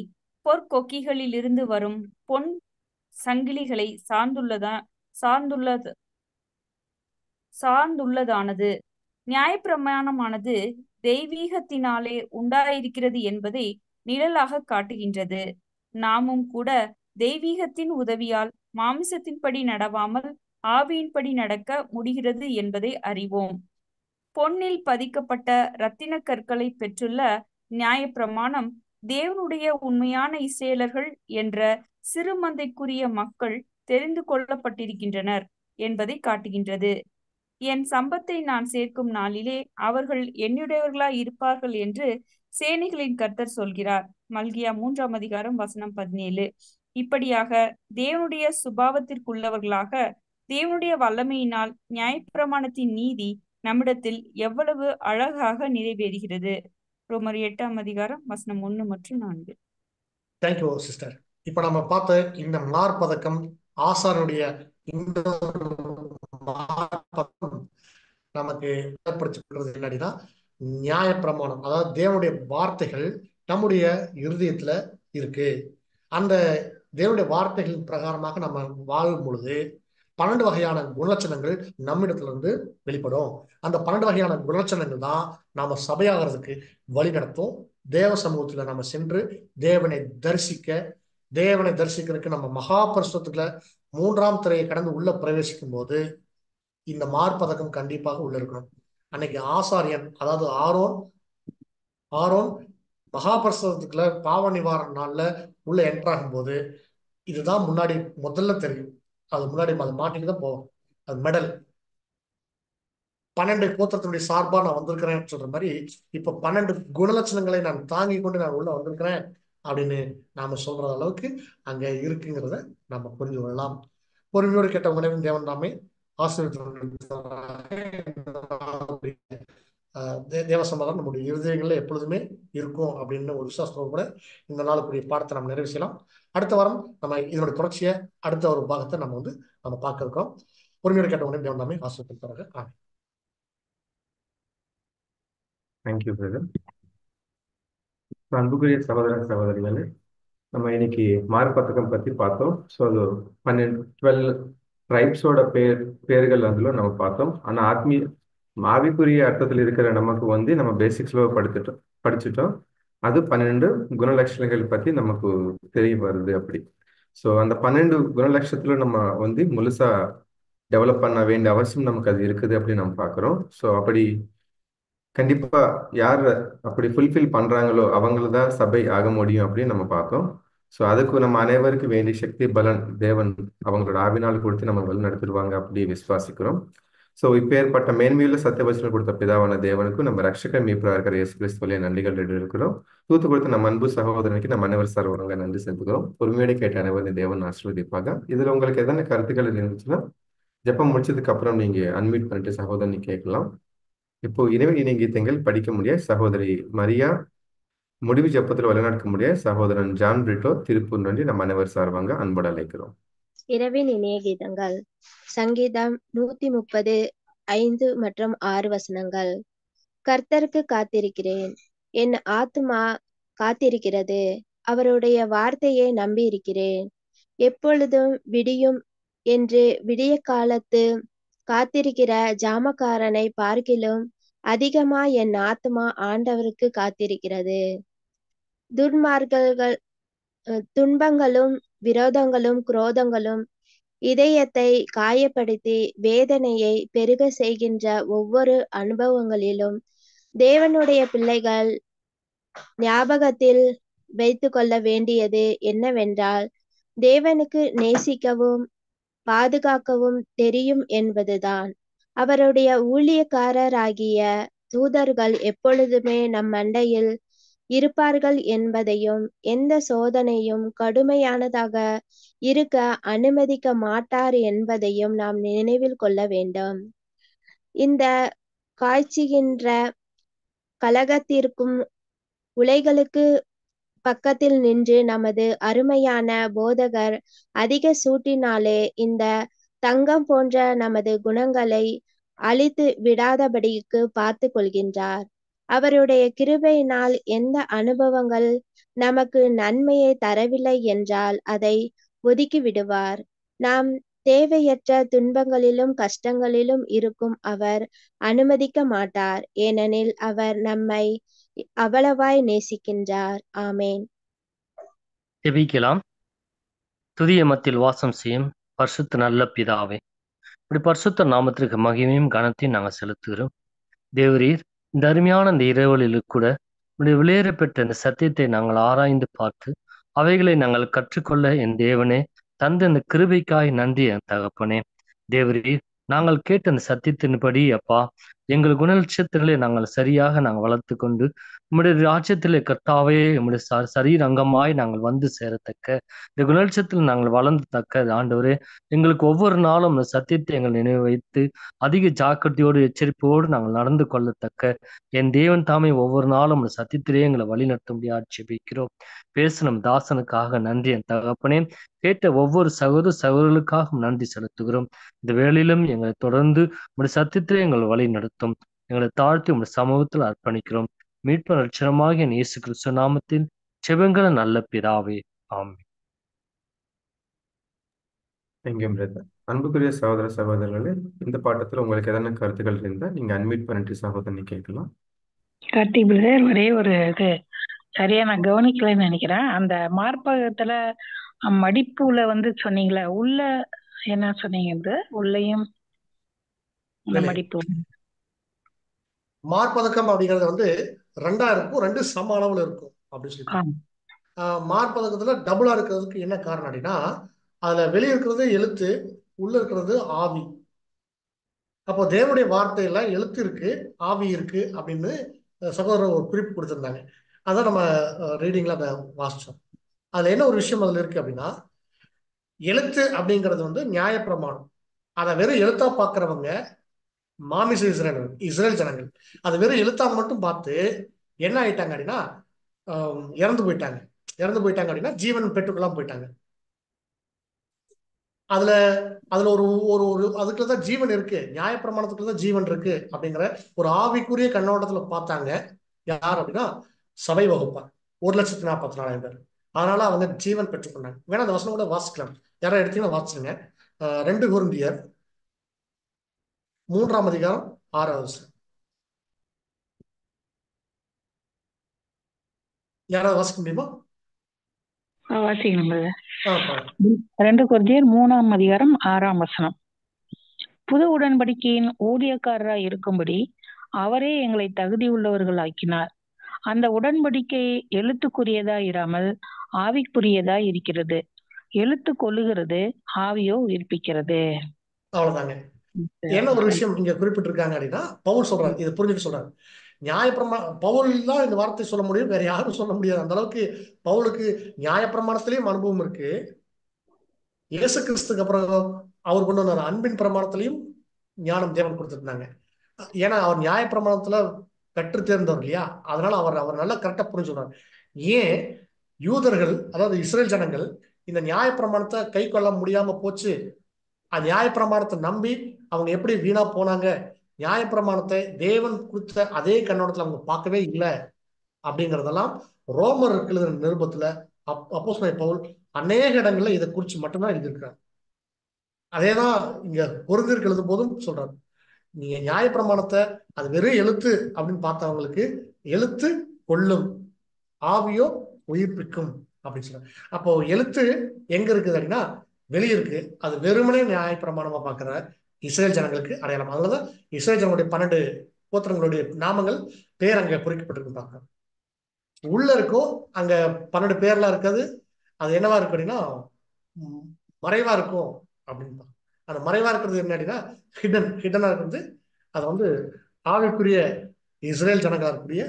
பொற்கொக்கிகளிலிருந்து வரும் பொன் சங்கிலிகளை சார்ந்துள்ளது சார்ந்துள்ளதானது. நியாயப்பிரமாணமானது தெய்வீகத்தினாலே உண்டாயிருக்கிறது என்பதை நிழலாக காட்டுகின்றது. நாமும் கூட தெய்வீகத்தின் உதவியால் மாமிசத்தின்படி நடவாமல் ஆவியின்படி நடக்க முடிகிறது என்பதை அறிவோம். பொன்னில் பதிக்கப்பட்ட இரத்தின கற்களை பெற்றுள்ள நியாயப்பிரமாணம் தேவனுடைய உண்மையான இஸ்ரேலர்கள் என்ற சிறுமந்தைக்குரிய மக்கள் தெரிந்து கொள்ளப்பட்டிருக்கின்றனர் என்பதை காட்டுகின்றது. என் சம்பத்தை நான் சேர்க்கும் நாளிலே அவர்கள் என்னுடையவர்களாய் இருப்பார்கள் என்று சேனைகளின் கர்த்தர் சொல்கிறார். மல்கியா 3ஆம் அதிகாரம் வசனம் 17. இப்படியாக தேவனுடைய சுபாவத்திற்குள்ளவர்களாக தேவனுடைய வல்லமையினால் நியாயப்பிரமாணத்தின் நீதி நம்மிடத்தில் எவ்வளவு அழகாக நிறைவேறுகிறது. ரோமர் 8ஆம் அதிகாரம் வசனம் 1 மற்றும் 4. Thank you sister. இப்ப நம்ம பார்த்த இந்த மார்பதக்கம் ஆசானுடைய இந்த மார்பதக்கம் நமக்கு ஏற்படுத்திக்கிறது என்னன்னா நியாயப்பிரமாணம், அதாவது தேவனுடைய வார்த்தைகள் நம்முடைய இருதயத்துல இருக்கு. அந்த தேவனுடைய வார்த்தைகளின் பிரகாரமாக நம்ம வாழும் பொழுது 12 வகையான குணலட்சணங்கள் நம்மிடத்துல இருந்து வெளிப்படும். அந்த 12 வகையான குணலட்சணங்கள் தான் நாம சபையாகிறதுக்கு வழி நடத்தும். தேவ சமூகத்துல நம்ம சென்று தேவனை தரிசிக்கிறதுக்கு நம்ம மகா பரிசுத்தத்துல 3ஆம் திரையை கடந்து உள்ள பிரவேசிக்கும் போது இந்த மார்பதக்கம் கண்டிப்பாக உள்ள இருக்கணும். அன்னைக்கு ஆசாரியன், அதாவது ஆரோன் மகாபரிசுத்தத்துக்குள்ள பாவ நிவாரண நாள்ல உள்ள என்ட்ராகும் போது இதுதான் முன்னாடி முதல்ல தெரியும். அது முன்னாடி அது மாட்டிட்டு தான் போவோம். அது மெடல் 12 கோத்திரத்தினுடைய சார்பா நான் வந்திருக்கிறேன் சொல்ற மாதிரி இப்ப 12 குணலட்சணங்களை நான் தாங்கி கொண்டு நான் உள்ள வந்திருக்கிறேன் அப்படின்னு நாம சொல்ற அளவுக்கு அங்க இருக்குங்கிறத நம்ம புரிஞ்சு கொள்ளலாம். பொறுமையோடு கேட்ட உணவின் தேவன் நாமே தேவசமாதானம் நம்முடைய இருதயங்கள்ல எப்பொழுதுமே இருக்கும் அப்படின்னு ஒரு விசுவாசத்தோடு கூட இந்த நாளுக்குரிய பாடத்தை நம்ம நிறைவு செய்யலாம். அடுத்த வாரம் நம்ம இதனுடைய தொடர்ச்சியை அடுத்த ஒரு பாகத்தை நம்ம பார்க்க இருக்கோம். பொறுமையோடு கேட்ட உடனே தேவன் நாமே ஆசீர்வதிப்பாராக. ஆமென். Thank you brother. அன்புக்குரிய சகோதர சகோதரிகளே, நம்ம இன்னைக்கு மார்பதக்கம் பத்தி பார்த்தோம். ஸோ அது 12 ட்ரைப்ஸோட பேர்கள் அதுல நம்ம பார்த்தோம். ஆனா ஆவிக்குரிய அர்த்தத்தில் இருக்கிற நமக்கு வந்து நம்ம பேசிக்ஸ்ல படிச்சுட்டோம். அது 12 குணலட்சணங்கள் பத்தி நமக்கு தெரிய வருது அப்படி. ஸோ அந்த 12 குணலட்சணத்துல நம்ம வந்து முழுசா டெவலப் பண்ண வேண்டிய அவசியம் நமக்கு அது இருக்குது அப்படின்னு நம்ம பார்க்குறோம். ஸோ அப்படி கண்டிப்பா யார் அப்படி ஃபுல்ஃபில் பண்றாங்களோ அவங்கள தான் சபை ஆக முடியும் அப்படின்னு நம்ம பார்த்தோம். ஸோ அதுக்கு நம்ம அனைவருக்கும் வேண்டிய சக்தி பலன் தேவன் அவங்களோட ஆவினால் கொடுத்து நம்ம வழி நடத்திடுவாங்க அப்படி விசுவாசிக்கிறோம். ஸோ இப்பேற்பட்ட மேன்மையுள்ள சத்தியவசனம் கொடுத்த பிதாவான தேவனுக்கும் நம்ம ரட்சகர் மீட்பராக இருக்கிற இயேசு கிறிஸ்துவிலே நன்றிகள் இருக்கிறோம். தூத்து கொடுத்த நம்ம அன்பு சகோதரனுக்கு நம்ம அனைவர் சார்பாக நன்றி செலுத்துகிறோம். பொறுமையோடு கேட்ட அனைவரும் தேவன் ஆசீர்வதிப்பாங்க. இதுல உங்களுக்கு எதனா கருத்துக்கள் இருந்துச்சுன்னா ஜெபம் முடிச்சதுக்கு அப்புறம் நீங்க அன்மியூட் பண்ணிட்டு சகோதரனை கேட்கலாம். இப்போ இறைவன் இணைங்கீதங்கள் படிக்க முடிய சகோதரி மரியா, முடிவு ஜெபத்தில் வழிநடக்க முடிய சகோதரன் ஜான் பிரிட்டோ, திருப்பூர் நன்றி நம்ம அனைவர் சார்பாங்க அன்போடு அழைக்கிறோம். இரவின் இணைய கீதங்கள். சங்கீதம் 130 5 மற்றும் 6 வசனங்கள். கர்த்தருக்கு காத்திருக்கிறேன், என் ஆத்துமா காத்திருக்கிறது, அவருடைய வார்த்தையை நம்பி இருக்கிறேன். எப்பொழுதும் விடியும் என்று விடிய காலத்து காத்திருக்கிற ஜாமக்காரனை பார்க்கிலும் அதிகமா என் ஆத்துமா ஆண்டவருக்கு காத்திருக்கிறது. துன்பங்களும் விரோதங்களும் குரோதங்களும் இதயத்தை காயப்படுத்தி வேதனையை பெருக செய்கின்ற ஒவ்வொரு அனுபவங்களிலும் தேவனுடைய பிள்ளைகள் ஞாபகத்தில் வைத்து கொள்ள வேண்டியது என்னவென்றால், தேவனுக்கு நேசிக்கவும் பாதுகாக்கவும் தெரியும் என்பதுதான். அவருடைய ஊழியக்காரராகிய தூதர்கள் எப்பொழுதுமே நம் மண்டையில் இருப்பார்கள் என்பதையும், எந்த சோதனையும் கடுமையானதாக இருக்க அனுமதிக்க மாட்டார் என்பதையும் நாம் நினைவில் கொள்ள வேண்டும். இந்த காய்ச்சுகின்ற கலகத்திற்கும் உலைகளுக்கு பக்கத்தில் நின்று நமது அருமையான போதகர் அதிக சூட்டினாலே இந்த தங்கம் போன்ற நமது குணங்களை அழித்து விடாதபடிக்கு பார்த்து கொள்கின்றார். அவருடைய கிருபையினால் எந்த அனுபவங்கள் நமக்கு நன்மையை தரவில்லை என்றால் அதை ஒதுக்கி விடுவார். நாம் தேவையற்ற துன்பங்களிலும் கஷ்டங்களிலும் இருக்கும் அவர் அனுமதிக்க மாட்டார், ஏனெனில் அவர் நம்மை அவ்வளவாய் நேசிக்கின்றார். ஆமேன். ஜெபிக்கலாம். துதிய மத்தியில் வாசம் செய்யும் பரிசுத்த நல்ல பிதாவே, இப்படி பரிசுத்த நாமத்திற்கு மகிமையும் கனத்தையும் நாங்கள் செலுத்துகிறோம். தேவரீர், இந்த அருமையான இந்த இரவலில் கூட உடைய வெளியேறப்பட்ட இந்த சத்தியத்தை நாங்கள் ஆராய்ந்து பார்த்து அவைகளை நாங்கள் கற்றுக்கொள்ள என் தேவனே தந்த இந்த கிருபைக்காய் நன்றி என் தகப்பனே. தேவரீர், நாங்கள் கேட்ட அந்த சத்தியத்தின்படி அப்பா எங்கள் குணலட்சத்திலே நாங்கள் சரியாக நாங்கள் வளர்த்து கொண்டு உம்முடைய ராஜ்யத்திலே கர்த்தாவே உம்முடைய சரீரங்கமாய் நாங்கள் வந்து சேரத்தக்க இந்த குணலட்சத்தில் நாங்கள் வளர்ந்து தக்க ஆண்டவரே, எங்களுக்கு ஒவ்வொரு நாளும் இந்த சத்தியத்தை எங்கள் நினைவு வைத்து அதிக ஜாக்கிரதையோடு எச்சரிப்போடு நாங்கள் நடந்து கொள்ளத்தக்க என் தேவன் தாமே ஒவ்வொரு நாளும் இந்த சத்தியத்திலே எங்களை வழி நடத்தும்படி ஆட்சேபிக்கிறோம். பேசணும் தாசனுக்காக நன்றி என் தகப்பனே. கேட்ட ஒவ்வொரு சகோதரர்களுக்காக நன்றி செலுத்துகிறோம். இந்த வேளையிலும் எங்களை தொடர்ந்து உடைய சத்தியத்திலே எங்கள் வழி நடத்தும். எங்களை தாழ்த்தி உடைய சமூகத்தில் அர்ப்பணிக்கிறோம். மீட்பு லட்சணமாக இயேசு கிறிஸ்து நாமத்தில் செபங்கள நல்ல பிதாவே, ஆமென். அன்புக்குரிய சகோதர சகோதரர்களே, இந்த பாட்டத்தில் உங்களுக்கு எதனா கருத்துக்கள் இருந்தா நீங்க அன்மியூட் பண்ணிட்டு சகோதரனை கேட்கலாம். கார்த்தி பிரதர், ஒரே ஒரு இது சரியா நான் கவனிக்கலைன்னு நினைக்கிறேன். அந்த மார்பகத்துல மடிப்புல சொன்னீங்களே, உள்ள என்ன சொன்னீங்க? உள்ளயும் அந்த மடிப்பு மார்பதக்கம் அப்படிங்கிறது 2 இருக்கும், 2 சம அளவுல இருக்கும் அப்படின்னு சொல்லி. மார்பதக்கத்துல டபுளா இருக்கிறதுக்கு என்ன காரணம் அப்படின்னா, அதுல வெளியே இருக்கிறது எழுத்து, உள்ள இருக்கிறது ஆவி. அப்போ தேவனுடைய வார்த்தையில எழுத்து இருக்கு, ஆவி இருக்கு அப்படின்னு சகோதரர் ஒரு குறிப்பு கொடுத்திருந்தாங்க. அதான் நம்ம ரீடிங்ல அதை வாசிச்சோம். அதுல என்ன ஒரு விஷயம் அதுல இருக்கு அப்படின்னா, எழுத்து அப்படிங்கிறது நியாயப்பிரமாணம். அதை வெறும் எழுத்தா பாக்குறவங்க மாமிச இஸ்ரேல் ஜனங்கள் அதை வெறும் எழுத்தா மட்டும் பார்த்து என்ன ஆயிட்டாங்க அப்படின்னா, இறந்து போயிட்டாங்க அப்படின்னா ஜீவன் பெற்றுக்கொள்ளாம போயிட்டாங்க. அதுல ஒரு ஒரு அதுக்குள்ளதான் ஜீவன் இருக்கு, நியாயப்பிரமாணத்துக்குள்ளதான் ஜீவன் இருக்கு அப்படிங்கிற ஒரு ஆவிக்குரிய கண்ணோட்டத்துல பார்த்தாங்க. யார் அப்படின்னா சபை வகுப்பார் 1,44,000 பேர். அதனால அவங்க ஜீவன் பெற்றுக்கொண்டாங்க. வேணா அந்த வசனம் கூட வாசிக்கலாம், யாராவது எடுத்தீங்கன்னா வாசிச்சுங்க. 2 கொரிந்தியர் 3ஆம் அதிகாரம் 6வது வசனம். யாராவது வாசிக்க முடியுமா? வாசிக்கணும் brother. பாருங்க. 2 கொரிந்தியர் 3ஆம் அதிகாரம் 6ஆம் வசனம். புது உடன்படிக்கையின் ஊழியக்காரராய் இருக்கும்படி அவரே எங்களை தகுதி உள்ளவர்கள் ஆக்கினார். அந்த உடன்படிக்கை எழுத்துக்குரியதா இராமல் ஆவிக்குரியதா இருக்கிறது. எழுத்து கொல்லுகிறது, ஆவியோ உயிர்ப்பிக்கிறது. அவ்வளவுதாங்க. என்ன ஒரு விஷயம் இங்க குறிப்பிட்டிருக்காங்க அப்படின்னா, பவுல் சொல்றாரு, இதை புரிஞ்சுட்டு சொல்றாரு. பவுல் தான் இந்த வார்த்தை சொல்ல முடியும், வேற யாரும் சொல்ல முடியாது. அந்த அளவுக்கு பவுலுக்கு நியாயப்பிரமாணத்திலையும் அனுபவம் இருக்கு. இயேசு கிறிஸ்துக்கு அப்புறம் அவர் கொண்டு வந்தார் அன்பின் பிரமாணத்திலையும் ஞானம் தேவன் கொடுத்துருந்தாங்க. ஏன்னா அவர் நியாயப்பிரமாணத்துல கற்று தேர்ந்தவர் இல்லையா, அதனால அவர் நல்லா கரெக்டா புரிஞ்சுக்கிறார். ஏன் யூதர்கள், அதாவது இஸ்ரேல் ஜனங்கள் இந்த நியாயப்பிரமாணத்தை கை கொள்ள முடியாம போச்சு, நியாயப்பிரமாணத்தை நம்பி அவங்க எப்படி வீணா போனாங்க, நியாயப்பிரமாணத்தை தேவன் கொடுத்த அதே கண்ணோட்டத்துல அவங்க பார்க்கவே இல்லை அப்படிங்கறதெல்லாம் ரோமர் எழுதின நிருபத்துல அப்போஸ்தலன் பவுல் அநேக இடங்கள்ல இதை குறிச்சு மட்டும்தான் எழுதியிருக்கிறார். அதேதான் இங்க கொரிந்தியருக்கு எழுதும் போதும் சொல்றாரு, நீங்க நியாயப்பிரமாணத்தை அது வெறும் எழுத்து அப்படின்னு பார்த்தவங்களுக்கு எழுத்து கொல்லும், ஆவியோ உயிர்ப்பிக்கும் அப்படின்னு சொல்றாரு. அப்போ எழுத்து எங்க இருக்குது அப்படின்னா வெளியே இருக்கு. அது வெறுமனே நியாயப்பிரமாணமா பார்க்கிற இஸ்ரேல் ஜனங்களுக்கு அடையாளம். அதனாலதான் இஸ்ரேல் ஜனங்களுடைய 12 கோத்திரங்களுடைய நாமங்கள் பேர் அங்க குறிக்கப்பட்டிருக்கு பார்க்கிறோம். உள்ள இருக்கும் அங்க 12 பேர்லாம் இருக்காது. அது என்னவா இருக்கு அப்படின்னா மறைவா இருக்கும் அப்படின்னு. அந்த மறைவா இருக்கிறது என்ன அப்படின்னா ஹிடனா இருக்கிறது. அது வந்து ஆவிக்குரிய இஸ்ரேல் ஜனங்களா இருக்கக்கூடிய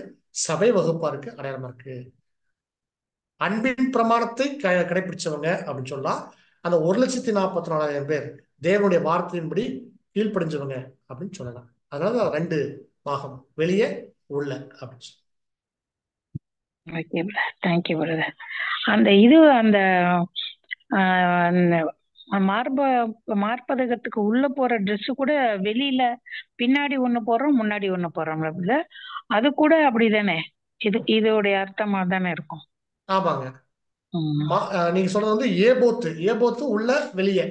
சபை வகுப்பா இருக்கு, அடையாளமா இருக்கு. அன்பின் பிரமாணத்தை கடைபிடிச்சவங்க அப்படின்னு சொல்லலாம். அந்த 1,44,000 பேர் தேவனுடைய வார்த்தையின்படி கீழ்ப்படிஞ்சவங்க அப்படின்னு சொல்லலாம். அதனால 2 பாகம், வெளியே உள்ள அப்படின்னு சொல்லலாம். Okay thank you brother. அந்த இது அந்த மார்பதகத்துக்கு உள்ள போற ட்ரெஸ் கூட வெளியில பின்னாடி ஒண்ணு போடுறோம், முன்னாடி ஒண்ணு போடுறோம்ல பிரதர், அது கூட அப்படிதானே? இதோடைய அர்த்தமா தானே இருக்கும்? ஆமாங்க. நீங்க சொல்றது வந்து ஏபோத்து உள்ள வெளியே,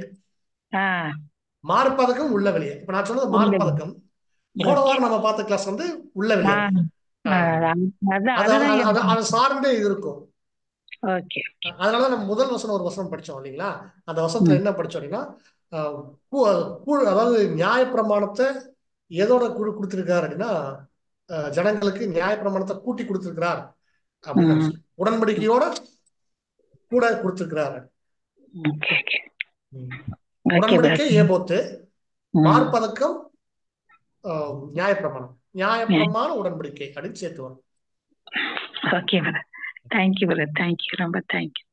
மார்பதக்கம் உள்ள வெளியே. இப்ப நான் சொன்னது மார்பதக்கம். போன வாரம் நம்ம பார்த்த கிளாஸ் வந்து உள்ள வெளியே, அதை சார்ந்தே இது இருக்கும். அதனாலதான் நம்ம முதல் வசனம் ஒரு வசனம் படிச்சோம் இல்லைங்களா, அந்த வசனத்துல என்ன படிச்சோம் அப்படின்னா, அதாவது நியாயப்பிரமாணத்தை எதோட கொடுத்திருக்காரு அப்படின்னா ஜனங்களுக்கு நியாயப்பிரமாணத்தை கூட்டி கொடுத்திருக்கிறார் அப்படின்னு, உடன்படிக்கையோட கூட கொடுத்திருக்கிறாரு. உடன்படிக்கை ஏபோத்து, மார்பதக்கம் நியாயப்பிரமாண உடன்படிக்கை அப்படின்னு சேர்த்து வரும். Okay brother, thank you brother, thank you, ரொம்ப தேங்க்யூ.